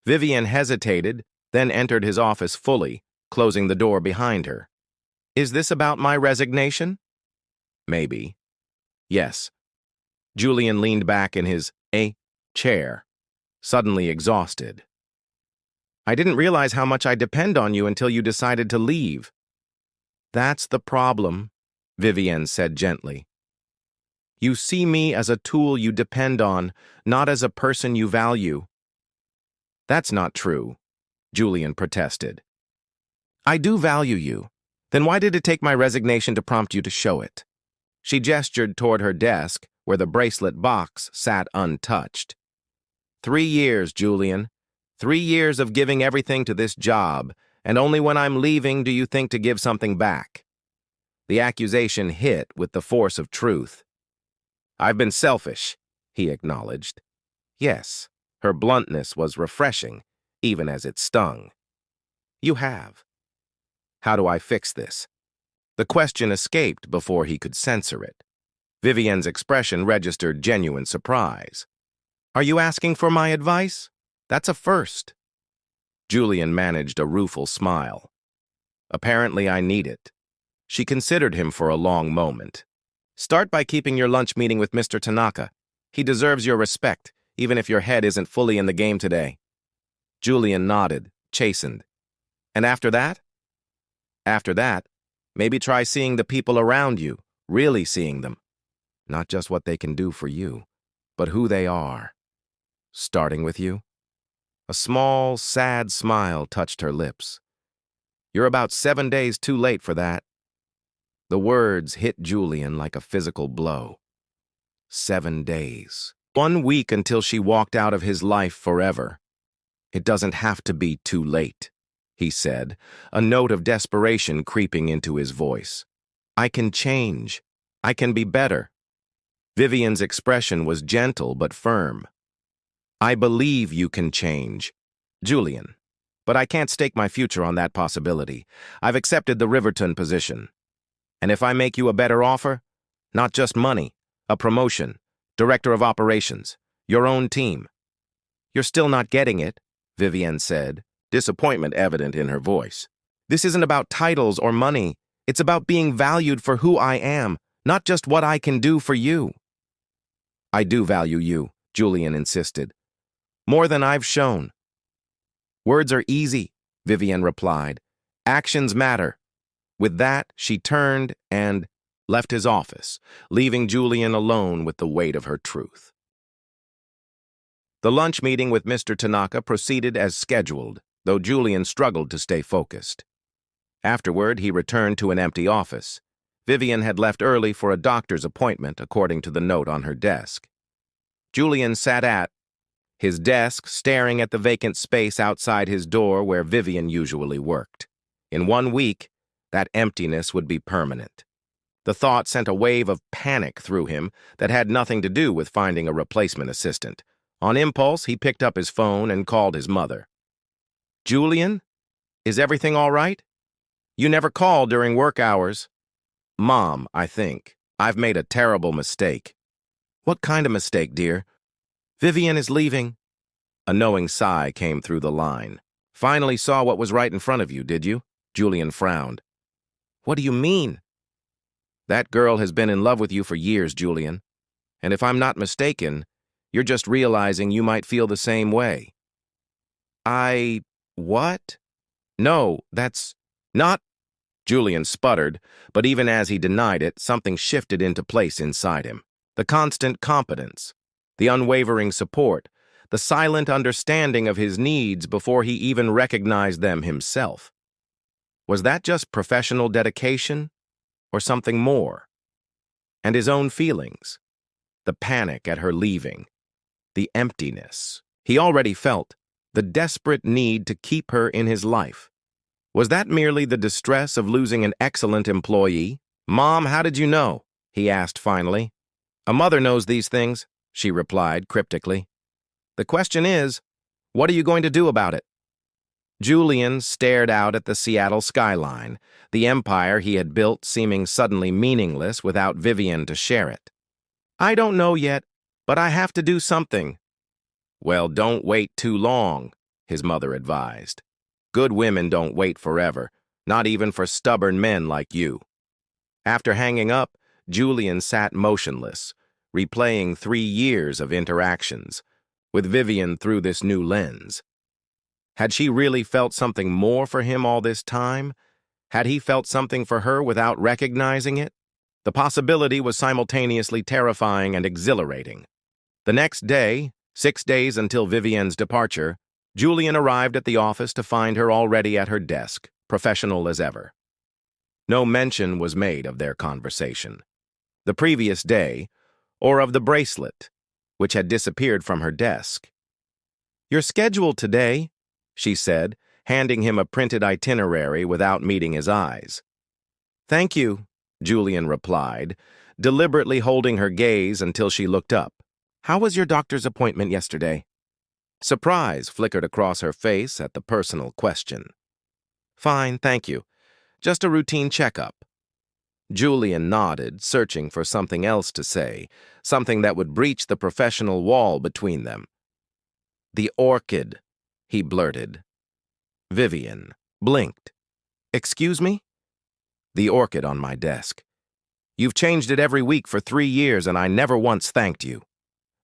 Vivienne hesitated, then entered his office fully, closing the door behind her. "Is this about my resignation?" "Maybe." "Yes." Julian leaned back in his chair, suddenly exhausted. "I didn't realize how much I depend on you until you decided to leave." "That's the problem," Vivienne said gently. "You see me as a tool you depend on, not as a person you value." "That's not true," Julian protested. "I do value you. Then why did it take my resignation to prompt you to show it?" She gestured toward her desk, where the bracelet box sat untouched. 3 years, Julian. 3 years of giving everything to this job, and only when I'm leaving do you think to give something back." The accusation hit with the force of truth. "I've been selfish," he acknowledged. Yes, her bluntness was refreshing, even as it stung. "You have. How do I fix this?" The question escaped before he could censor it. Vivian's expression registered genuine surprise. "Are you asking for my advice? That's a first." Julian managed a rueful smile. "Apparently I need it." She considered him for a long moment. "Start by keeping your lunch meeting with Mr. Tanaka. He deserves your respect, even if your head isn't fully in the game today." Julian nodded, chastened. "And after that?" "After that, maybe try seeing the people around you, really seeing them. Not just what they can do for you, but who they are. Starting with you." A small, sad smile touched her lips. "You're about 7 days too late for that." The words hit Julian like a physical blow. 7 days. 1 week until she walked out of his life forever. "It doesn't have to be too late," he said, a note of desperation creeping into his voice. "I can change. I can be better." Vivian's expression was gentle but firm. "I believe you can change, Julian, but I can't stake my future on that possibility. I've accepted the Riverton position. And if I make you a better offer, not just money, a promotion, director of operations, your own team." "You're still not getting it," Vivian said, disappointment evident in her voice. "This isn't about titles or money. It's about being valued for who I am, not just what I can do for you." "I do value you," Julian insisted. "More than I've shown." "Words are easy," Vivian replied. "Actions matter." With that, she turned and left his office, leaving Julian alone with the weight of her truth. The lunch meeting with Mr. Tanaka proceeded as scheduled, though Julian struggled to stay focused. Afterward, he returned to an empty office. Vivian had left early for a doctor's appointment, according to the note on her desk. Julian sat at his desk, staring at the vacant space outside his door where Vivian usually worked. In 1 week, that emptiness would be permanent. The thought sent a wave of panic through him that had nothing to do with finding a replacement assistant. On impulse, he picked up his phone and called his mother. "Julian, is everything all right? You never call during work hours." "Mom, I think. I've made a terrible mistake." "What kind of mistake, dear?" "Vivian is leaving." A knowing sigh came through the line. "Finally saw what was right in front of you, did you?" Julian frowned. "What do you mean?" "That girl has been in love with you for years, Julian. And if I'm not mistaken, you're just realizing you might feel the same way." What? "No, that's not—" Julian sputtered, but even as he denied it, something shifted into place inside him. The constant competence, the unwavering support, the silent understanding of his needs before he even recognized them himself. Was that just professional dedication, or something more? And his own feelings, the panic at her leaving, the emptiness he already felt, the desperate need to keep her in his life. Was that merely the distress of losing an excellent employee? "Mom, how did you know?" he asked finally. "A mother knows these things," she replied cryptically. "The question is, what are you going to do about it?" Julian stared out at the Seattle skyline, the empire he had built seeming suddenly meaningless without Vivian to share it. "I don't know yet, but I have to do something." "Well, don't wait too long," his mother advised. "Good women don't wait forever, not even for stubborn men like you." After hanging up, Julian sat motionless, replaying 3 years of interactions, with Vivian through this new lens. Had she really felt something more for him all this time? Had he felt something for her without recognizing it? The possibility was simultaneously terrifying and exhilarating. The next day, 6 days until Vivian's departure, Julian arrived at the office to find her already at her desk, professional as ever. No mention was made of their conversation. The previous day, or of the bracelet, which had disappeared from her desk. "Your schedule today," she said, handing him a printed itinerary without meeting his eyes. "Thank you," Julian replied, deliberately holding her gaze until she looked up. "How was your doctor's appointment yesterday?" Surprise flickered across her face at the personal question. "Fine, thank you. Just a routine checkup." Julian nodded, searching for something else to say, something that would breach the professional wall between them. "The orchid," he blurted. Vivian blinked. "Excuse me?" "The orchid on my desk. You've changed it every week for 3 years, and I never once thanked you."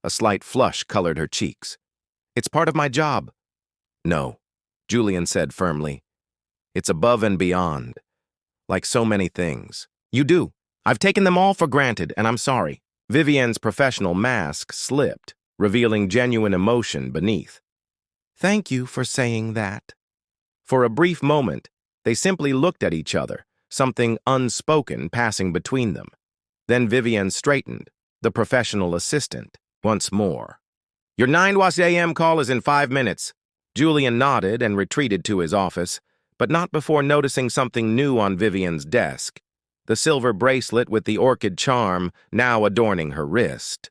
A slight flush colored her cheeks. "It's part of my job." "No," Julian said firmly. "It's above and beyond. Like so many things. You do. I've taken them all for granted, and I'm sorry." Vivian's professional mask slipped, revealing genuine emotion beneath. "Thank you for saying that." For a brief moment, they simply looked at each other, something unspoken passing between them. Then Vivian straightened, the professional assistant, once more. "Your 9 a.m. call is in 5 minutes." Julian nodded and retreated to his office, but not before noticing something new on Vivian's desk. The silver bracelet with the orchid charm now adorning her wrist.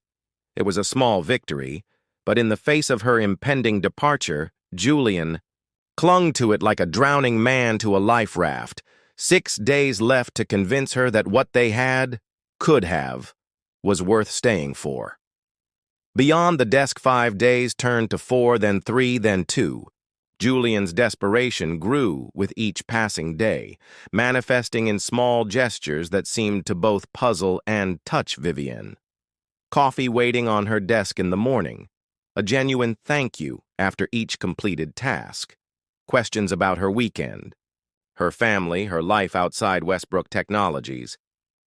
It was a small victory, but in the face of her impending departure, Julian clung to it like a drowning man to a life raft. 6 days left to convince her that what they had, could have, was worth staying for. Beyond the desk, 5 days turned to 4, then 3, then 2. Julian's desperation grew with each passing day, manifesting in small gestures that seemed to both puzzle and touch Vivian. Coffee waiting on her desk in the morning, a genuine thank you after each completed task, questions about her weekend, her family, her life outside Westbrook Technologies.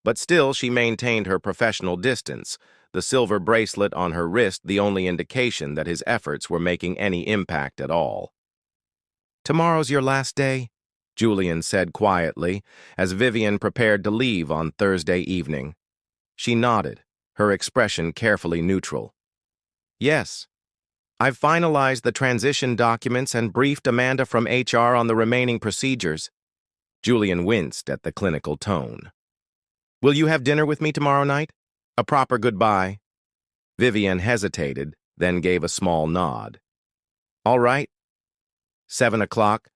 But still she maintained her professional distance, the silver bracelet on her wrist the only indication that his efforts were making any impact at all. "Tomorrow's your last day?" Julian said quietly, as Vivian prepared to leave on Thursday evening. She nodded, her expression carefully neutral. "Yes. I've finalized the transition documents and briefed Amanda from HR on the remaining procedures." Julian winced at the clinical tone. "Will you have dinner with me tomorrow night? A proper goodbye?" Vivian hesitated, then gave a small nod. "All right. 7 o'clock.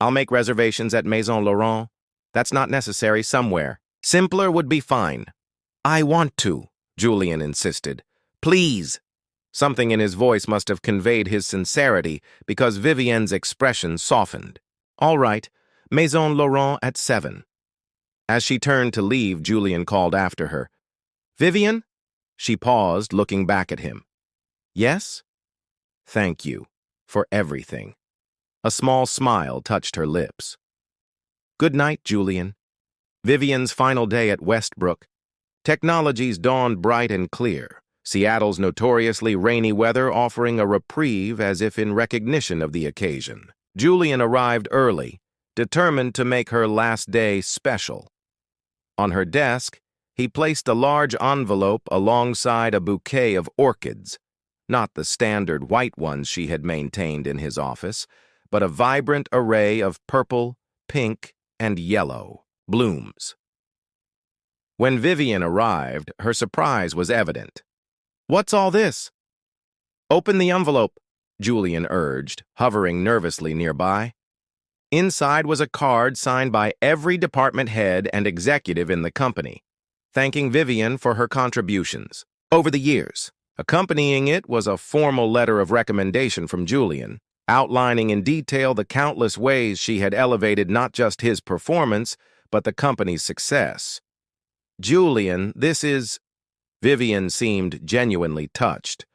I'll make reservations at Maison Laurent. That's not necessary, somewhere. Simpler would be fine." "I want to," Julian insisted. "Please." Something in his voice must have conveyed his sincerity, because Vivian's expression softened. "All right, Maison Laurent at 7. As she turned to leave, Julian called after her. "Vivian?" She paused, looking back at him. "Yes?" "Thank you for everything." A small smile touched her lips. "Good night, Julian." Vivian's final day at Westbrook. Technologies dawned bright and clear, Seattle's notoriously rainy weather offering a reprieve as if in recognition of the occasion. Julian arrived early, determined to make her last day special. On her desk, he placed a large envelope alongside a bouquet of orchids, not the standard white ones she had maintained in his office, but a vibrant array of purple, pink, and yellow blooms. When Vivian arrived, her surprise was evident. "What's all this?" "Open the envelope," Julian urged, hovering nervously nearby. Inside was a card signed by every department head and executive in the company, thanking Vivian for her contributions over the years. Accompanying it was a formal letter of recommendation from Julian, outlining in detail the countless ways she had elevated not just his performance, but the company's success. "Julian, this is..." Vivian seemed genuinely touched,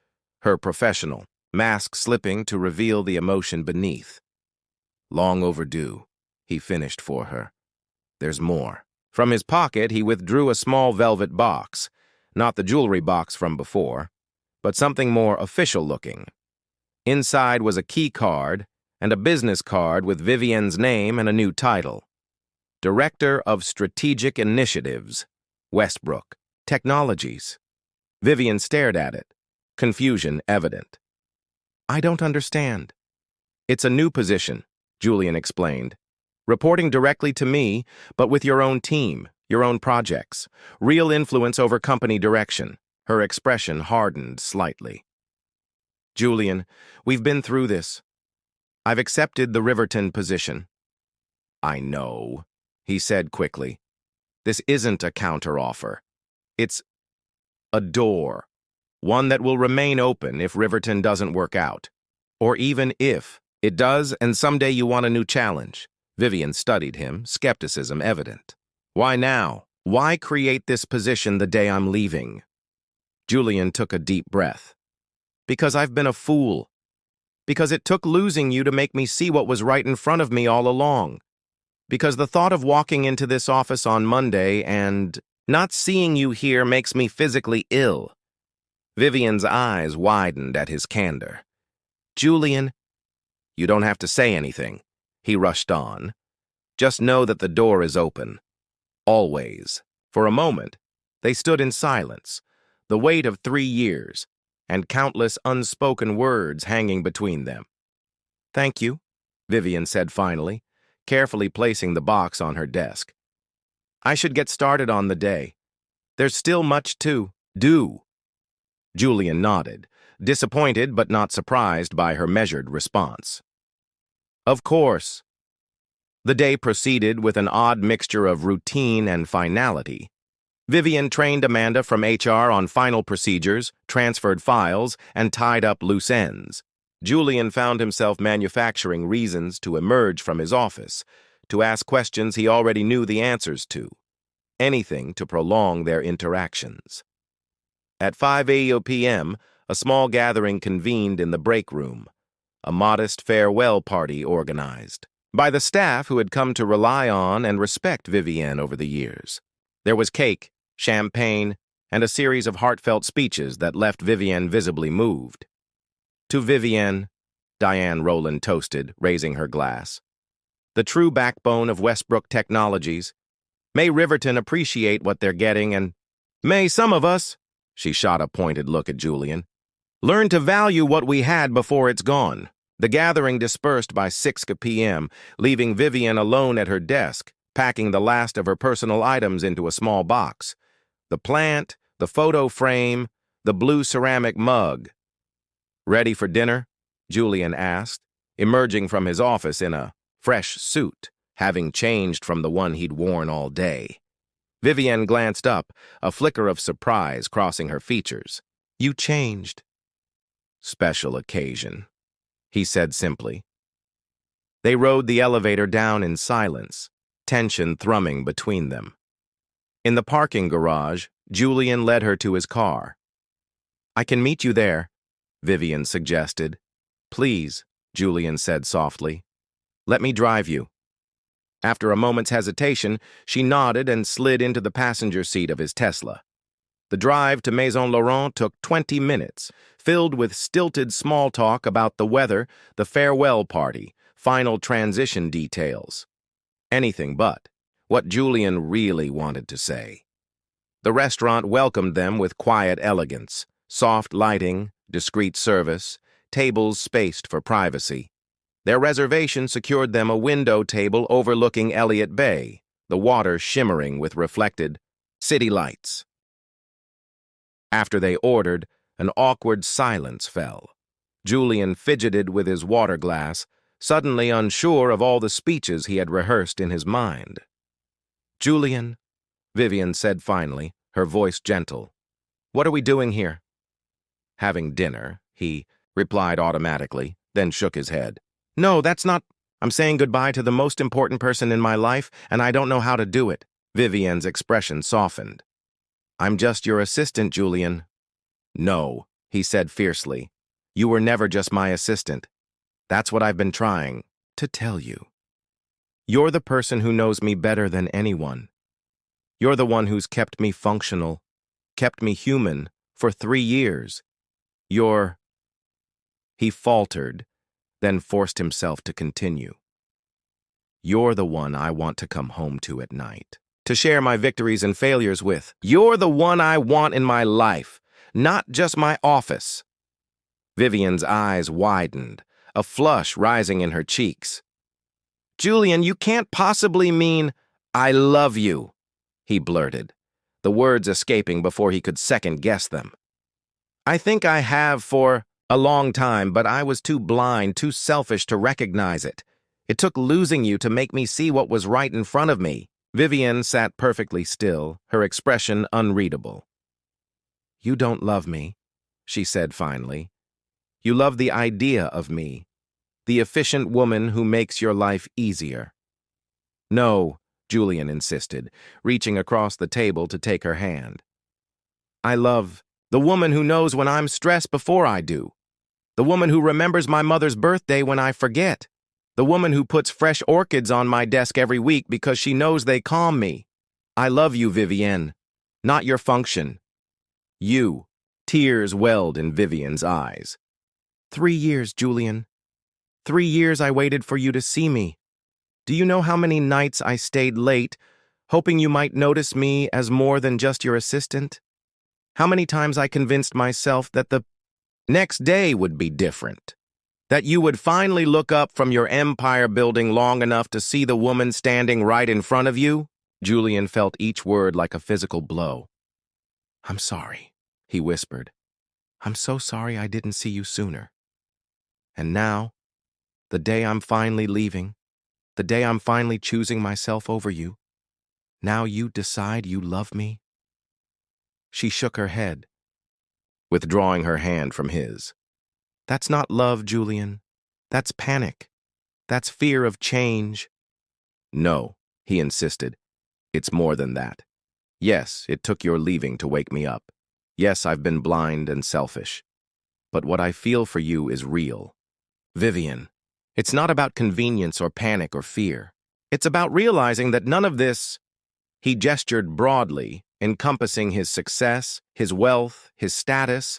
her professional mask slipping to reveal the emotion beneath. "Long overdue," he finished for her. "There's more." From his pocket, he withdrew a small velvet box, not the jewelry box from before, but something more official-looking. Inside was a key card and a business card with Vivian's name and a new title. Director of Strategic Initiatives, Westbrook Technologies. Vivian stared at it, confusion evident. "I don't understand." "It's a new position," Julian explained. "Reporting directly to me, but with your own team, your own projects. Real influence over company direction." Her expression hardened slightly. "Julian, we've been through this. I've accepted the Riverton position." "I know," he said quickly. This isn't a counteroffer. It's a door. One that will remain open if Riverton doesn't work out. Or even if it does and someday you want a new challenge. Vivian studied him, skepticism evident. Why now? Why create this position the day I'm leaving? Julian took a deep breath. Because I've been a fool. Because it took losing you to make me see what was right in front of me all along. Because the thought of walking into this office on Monday and not seeing you here makes me physically ill. Vivian's eyes widened at his candor. Julian, you don't have to say anything, he rushed on. Just know that the door is open. Always. For a moment, they stood in silence, the weight of 3 years, and countless unspoken words hanging between them. Thank you, Vivian said finally, carefully placing the box on her desk. I should get started on the day. There's still much to do. Julian nodded, disappointed but not surprised by her measured response. Of course. The day proceeded with an odd mixture of routine and finality. Vivian trained Amanda from HR on final procedures, transferred files, and tied up loose ends. Julian found himself manufacturing reasons to emerge from his office, to ask questions he already knew the answers to. Anything to prolong their interactions. At 5 p.m., a small gathering convened in the break room, a modest farewell party organized by the staff who had come to rely on and respect Vivienne over the years. There was cake, champagne, and a series of heartfelt speeches that left Vivienne visibly moved. To Vivienne, Diane Rowland toasted, raising her glass. The true backbone of Westbrook Technologies. May Riverton appreciate what they're getting and may some of us, she shot a pointed look at Julian, learn to value what we had before it's gone. The gathering dispersed by 6 p.m., leaving Vivian alone at her desk, packing the last of her personal items into a small box. The plant, the photo frame, the blue ceramic mug. Ready for dinner? Julian asked, emerging from his office in a fresh suit, having changed from the one he'd worn all day. Vivian glanced up, a flicker of surprise crossing her features. You changed. Special occasion, he said simply. They rode the elevator down in silence, tension thrumming between them. In the parking garage, Julian led her to his car. I can meet you there, Vivian suggested. Please, Julian said softly. Let me drive you. After a moment's hesitation, she nodded and slid into the passenger seat of his Tesla. The drive to Maison Laurent took 20 minutes, filled with stilted small talk about the weather, the farewell party, final transition details. Anything but what Julian really wanted to say. The restaurant welcomed them with quiet elegance, soft lighting, discreet service, tables spaced for privacy. Their reservation secured them a window table overlooking Elliott Bay, the water shimmering with reflected city lights. After they ordered, an awkward silence fell. Julian fidgeted with his water glass, suddenly unsure of all the speeches he had rehearsed in his mind. Julian, Vivian said finally, her voice gentle. What are we doing here? Having dinner, he replied automatically, then shook his head. No, that's not. I'm saying goodbye to the most important person in my life, and I don't know how to do it. Vivian's expression softened. I'm just your assistant, Julian. No, he said fiercely. You were never just my assistant. That's what I've been trying to tell you. You're the person who knows me better than anyone. You're the one who's kept me functional, kept me human for 3 years. You're... He faltered, then forced himself to continue. You're the one I want to come home to at night, to share my victories and failures with. You're the one I want in my life, not just my office. Vivian's eyes widened, a flush rising in her cheeks. Julian, you can't possibly mean, I love you, he blurted, the words escaping before he could second-guess them. I think I have for a long time, but I was too blind, too selfish to recognize it. It took losing you to make me see what was right in front of me. Vivian sat perfectly still, her expression unreadable. "You don't love me," she said finally. "You love the idea of me, the efficient woman who makes your life easier." "No," Julian insisted, reaching across the table to take her hand. "I love the woman who knows when I'm stressed before I do. The woman who remembers my mother's birthday when I forget. The woman who puts fresh orchids on my desk every week because she knows they calm me. I love you, Vivienne, not your function. You." Tears welled in Vivian's eyes. 3 years, Julian. 3 years I waited for you to see me. Do you know how many nights I stayed late, hoping you might notice me as more than just your assistant? How many times I convinced myself that the next day would be different, that you would finally look up from your empire building long enough to see the woman standing right in front of you? Julian felt each word like a physical blow. "I'm sorry," he whispered. "I'm so sorry I didn't see you sooner. And now, the day I'm finally leaving, the day I'm finally choosing myself over you, now you decide you love me?" She shook her head, withdrawing her hand from his. "That's not love, Julian. That's panic. That's fear of change." "No," he insisted. "It's more than that. Yes, it took your leaving to wake me up. Yes, I've been blind and selfish. But what I feel for you is real. Vivian, it's not about convenience or panic or fear. It's about realizing that none of this—" He gestured broadly, encompassing his success, his wealth, his status.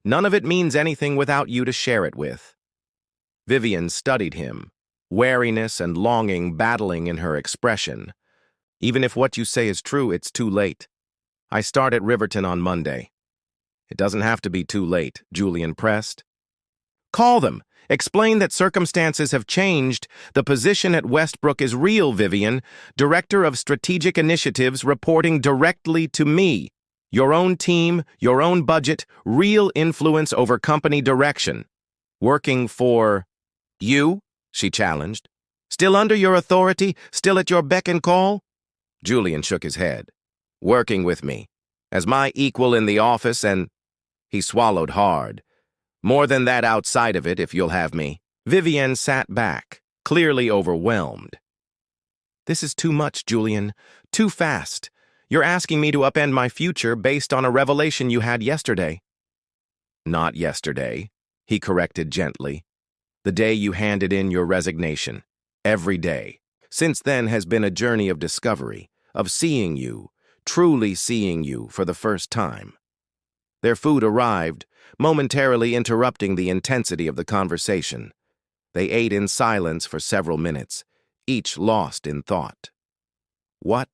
"None of it means anything without you to share it with." Vivian studied him, wariness and longing battling in her expression. "Even if what you say is true, it's too late. I start at Riverton on Monday." "It doesn't have to be too late," Julian pressed. "Call them. Explain that circumstances have changed. The position at Westbrook is real, Vivian. Director of Strategic Initiatives reporting directly to me. Your own team, your own budget, real influence over company direction. Working for you?" she challenged. "Still under your authority? Still at your beck and call?" Julian shook his head. "Working with me. As my equal in the office and—" He swallowed hard. "More than that outside of it, if you'll have me." Vivian sat back, clearly overwhelmed. "This is too much, Julian. Too fast. You're asking me to upend my future based on a revelation you had yesterday." "Not yesterday," he corrected gently. "The day you handed in your resignation. Every day. Since then has been a journey of discovery, of seeing you, truly seeing you for the first time." Their food arrived, momentarily interrupting the intensity of the conversation. They ate in silence for several minutes, each lost in thought. "What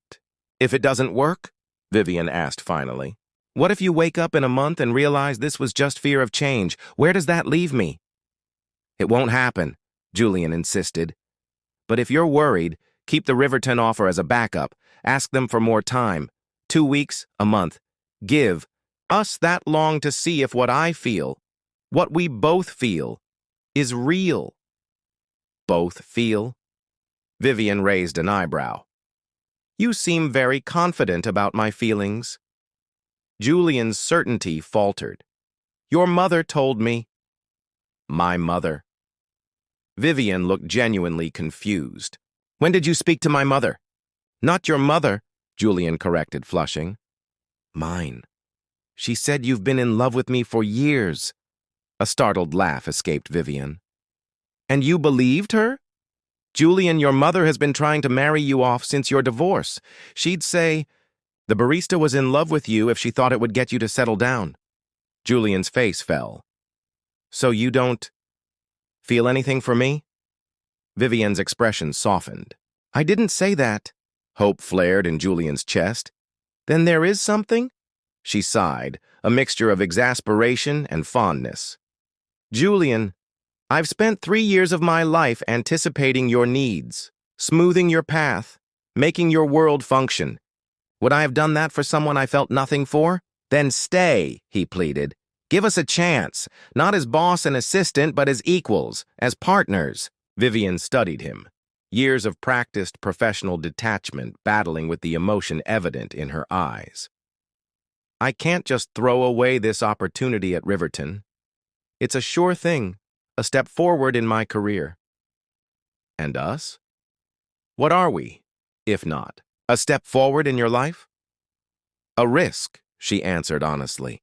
if it doesn't work?" Vivian asked finally. "What if you wake up in a month and realize this was just fear of change? Where does that leave me?" "It won't happen," Julian insisted. "But if you're worried, keep the Riverton offer as a backup. Ask them for more time. 2 weeks, a month. Give us that long to see if what I feel, what we both feel, is real." "Both feel?" Vivian raised an eyebrow. "You seem very confident about my feelings." Julian's certainty faltered. "Your mother told me." "My mother?" Vivian looked genuinely confused. "When did you speak to my mother?" "Not your mother," Julian corrected, flushing. "Mine. She said you've been in love with me for years." A startled laugh escaped Vivian. "And you believed her? Julian, your mother has been trying to marry you off since your divorce. She'd say the barista was in love with you if she thought it would get you to settle down." Julian's face fell. "So you don't feel anything for me?" Vivian's expression softened. "I didn't say that." Hope flared in Julian's chest. "Then there is something?" She sighed, a mixture of exasperation and fondness. "Julian, I've spent 3 years of my life anticipating your needs, smoothing your path, making your world function. Would I have done that for someone I felt nothing for? Then stay," he pleaded. "Give us a chance, not as boss and assistant, but as equals, as partners." Vivian studied him. years of practiced professional detachment battling with the emotion evident in her eyes. I can't just throw away this opportunity at Riverton. It's a sure thing, a step forward in my career. And us? What are we, if not a step forward in your life? A risk, she answered honestly.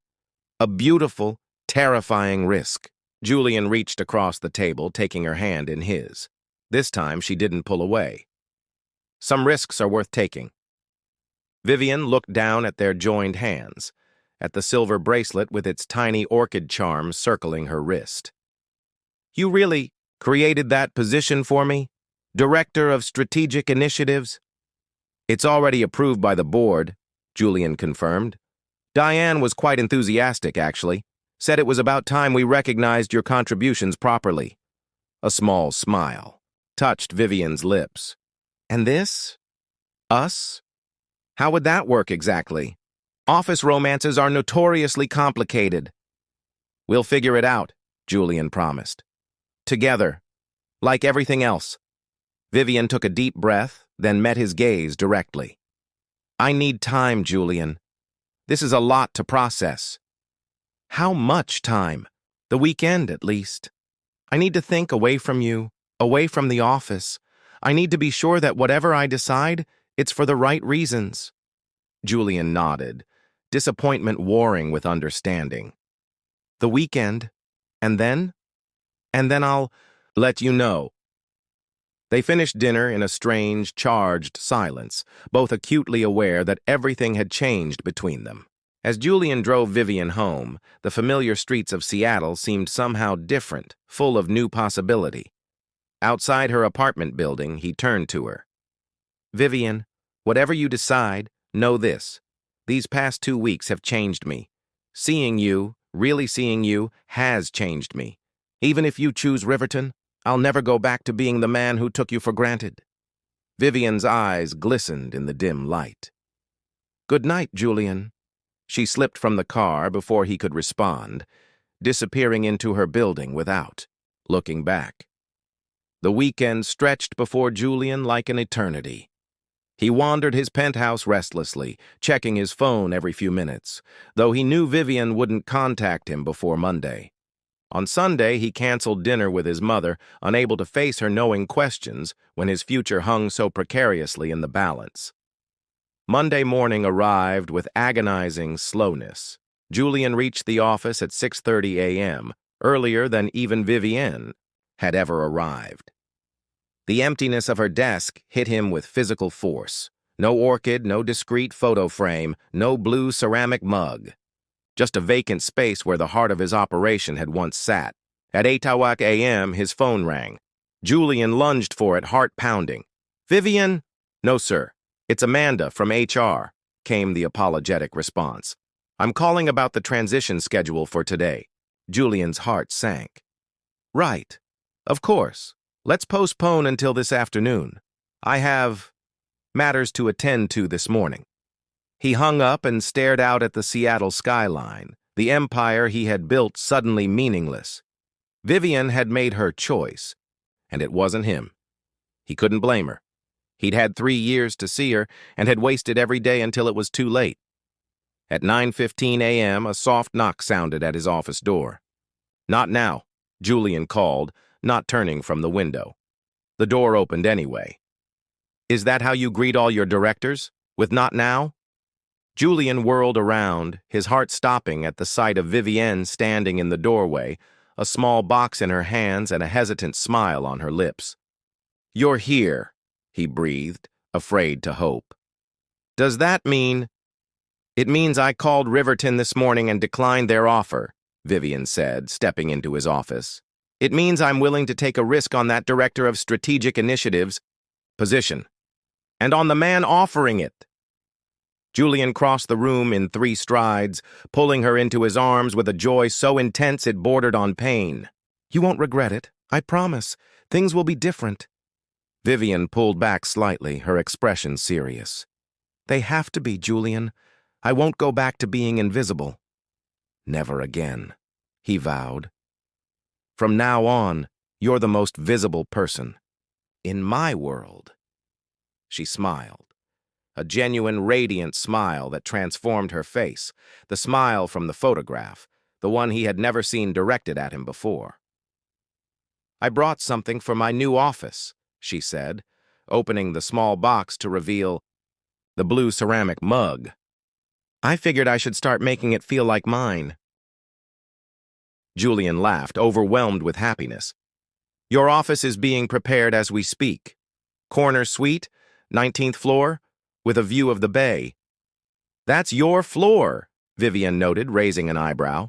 A beautiful, terrifying risk. Julian reached across the table, taking her hand in his. This time, she didn't pull away. Some risks are worth taking. Vivian looked down at their joined hands, at the silver bracelet with its tiny orchid charm circling her wrist. You really created that position for me? Director of Strategic Initiatives? It's already approved by the board, Julian confirmed. Diane was quite enthusiastic, actually. Said it was about time we recognized your contributions properly. A small smile touched Vivian's lips. And this? Us? How would that work exactly? Office romances are notoriously complicated. We'll figure it out, Julian promised. Together, like everything else. Vivian took a deep breath, then met his gaze directly. I need time, Julian. This is a lot to process. How much time? The weekend, at least. I need to think away from you, away from the office. I need to be sure that whatever I decide, it's for the right reasons. Julian nodded, disappointment warring with understanding. The weekend, and then? And then I'll let you know. They finished dinner in a strange, charged silence, both acutely aware that everything had changed between them. As Julian drove Vivian home, the familiar streets of Seattle seemed somehow different, full of new possibility. Outside her apartment building, he turned to her. Vivian, whatever you decide, know this. These past 2 weeks have changed me. Seeing you, really seeing you, has changed me. Even if you choose Riverton, I'll never go back to being the man who took you for granted. Vivian's eyes glistened in the dim light. Good night, Julian. She slipped from the car before he could respond, disappearing into her building without looking back. The weekend stretched before Julian like an eternity. He wandered his penthouse restlessly, checking his phone every few minutes, though he knew Vivian wouldn't contact him before Monday. On Sunday, he canceled dinner with his mother, unable to face her knowing questions when his future hung so precariously in the balance. Monday morning arrived with agonizing slowness. Julian reached the office at 6:30 a.m., earlier than even Vivienne had ever arrived. The emptiness of her desk hit him with physical force. No orchid, no discreet photo frame, no blue ceramic mug. Just a vacant space where the heart of his operation had once sat. At 8:00 a.m., his phone rang. Julian lunged for it, heart pounding. Vivian? No, sir. It's Amanda from HR, came the apologetic response. I'm calling about the transition schedule for today. Julian's heart sank. Right. Of course. Let's postpone until this afternoon. I have matters to attend to this morning. He hung up and stared out at the Seattle skyline, the empire he had built suddenly meaningless. Vivian had made her choice, and it wasn't him. He couldn't blame her. He'd had 3 years to see her and had wasted every day until it was too late. At 9:15 a.m., a soft knock sounded at his office door. Not now, Julian called, not turning from the window. The door opened anyway. Is that how you greet all your directors? With not now? Julian whirled around, his heart stopping at the sight of Vivienne standing in the doorway, a small box in her hands and a hesitant smile on her lips. You're here, he breathed, afraid to hope. Does that mean? It means I called Riverton this morning and declined their offer, Vivian said, stepping into his office. It means I'm willing to take a risk on that Director of Strategic Initiatives position. And on the man offering it. Julian crossed the room in 3 strides, pulling her into his arms with a joy so intense it bordered on pain. You won't regret it, I promise. Things will be different. Vivian pulled back slightly, her expression serious. They have to be, Julian. I won't go back to being invisible. Never again, he vowed. From now on, you're the most visible person. In my world. She smiled. A genuine, radiant smile that transformed her face, the smile from the photograph, the one he had never seen directed at him before. I brought something for my new office, she said, opening the small box to reveal the blue ceramic mug. I figured I should start making it feel like mine. Julian laughed, overwhelmed with happiness. Your office is being prepared as we speak. Corner suite, 19th floor, with a view of the bay. That's your floor, Vivian noted, raising an eyebrow.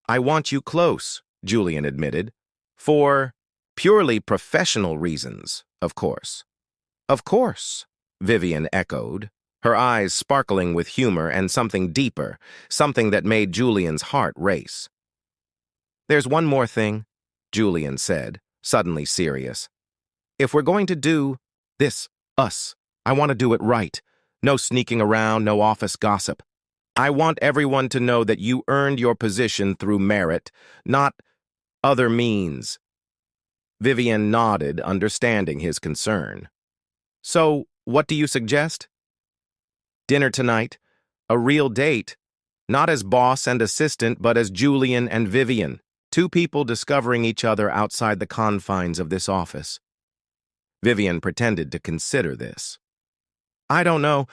I want you close, Julian admitted. For purely professional reasons, of course. Of course, Vivian echoed, her eyes sparkling with humor and something deeper, something that made Julian's heart race. There's one more thing, Julian said, suddenly serious. If we're going to do this, I want to do it right. No sneaking around, no office gossip. I want everyone to know that you earned your position through merit, not other means. Vivian nodded, understanding his concern. So, what do you suggest? Dinner tonight. A real date. Not as boss and assistant, but as Julian and Vivian. Two people discovering each other outside the confines of this office. Vivian pretended to consider this. I don't know.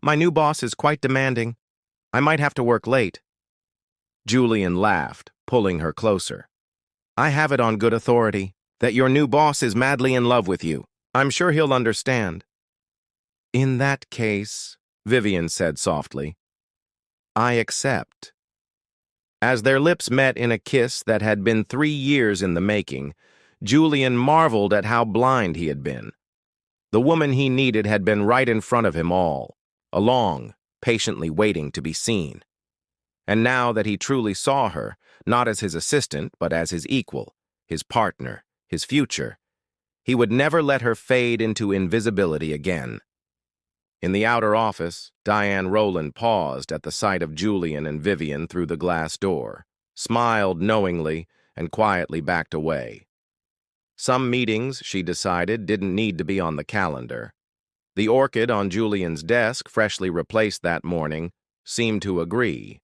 My new boss is quite demanding. I might have to work late. Julian laughed, pulling her closer. I have it on good authority that your new boss is madly in love with you. I'm sure he'll understand. In that case, Vivian said softly, I accept. As their lips met in a kiss that had been 3 years in the making, Julian marveled at how blind he had been. The woman he needed had been right in front of him all along, patiently waiting to be seen. And now that he truly saw her, not as his assistant, but as his equal, his partner, his future, he would never let her fade into invisibility again. In the outer office, Diane Rowland paused at the sight of Julian and Vivian through the glass door, smiled knowingly, and quietly backed away. Some meetings, she decided, didn't need to be on the calendar. The orchid on Julian's desk, freshly replaced that morning, seemed to agree.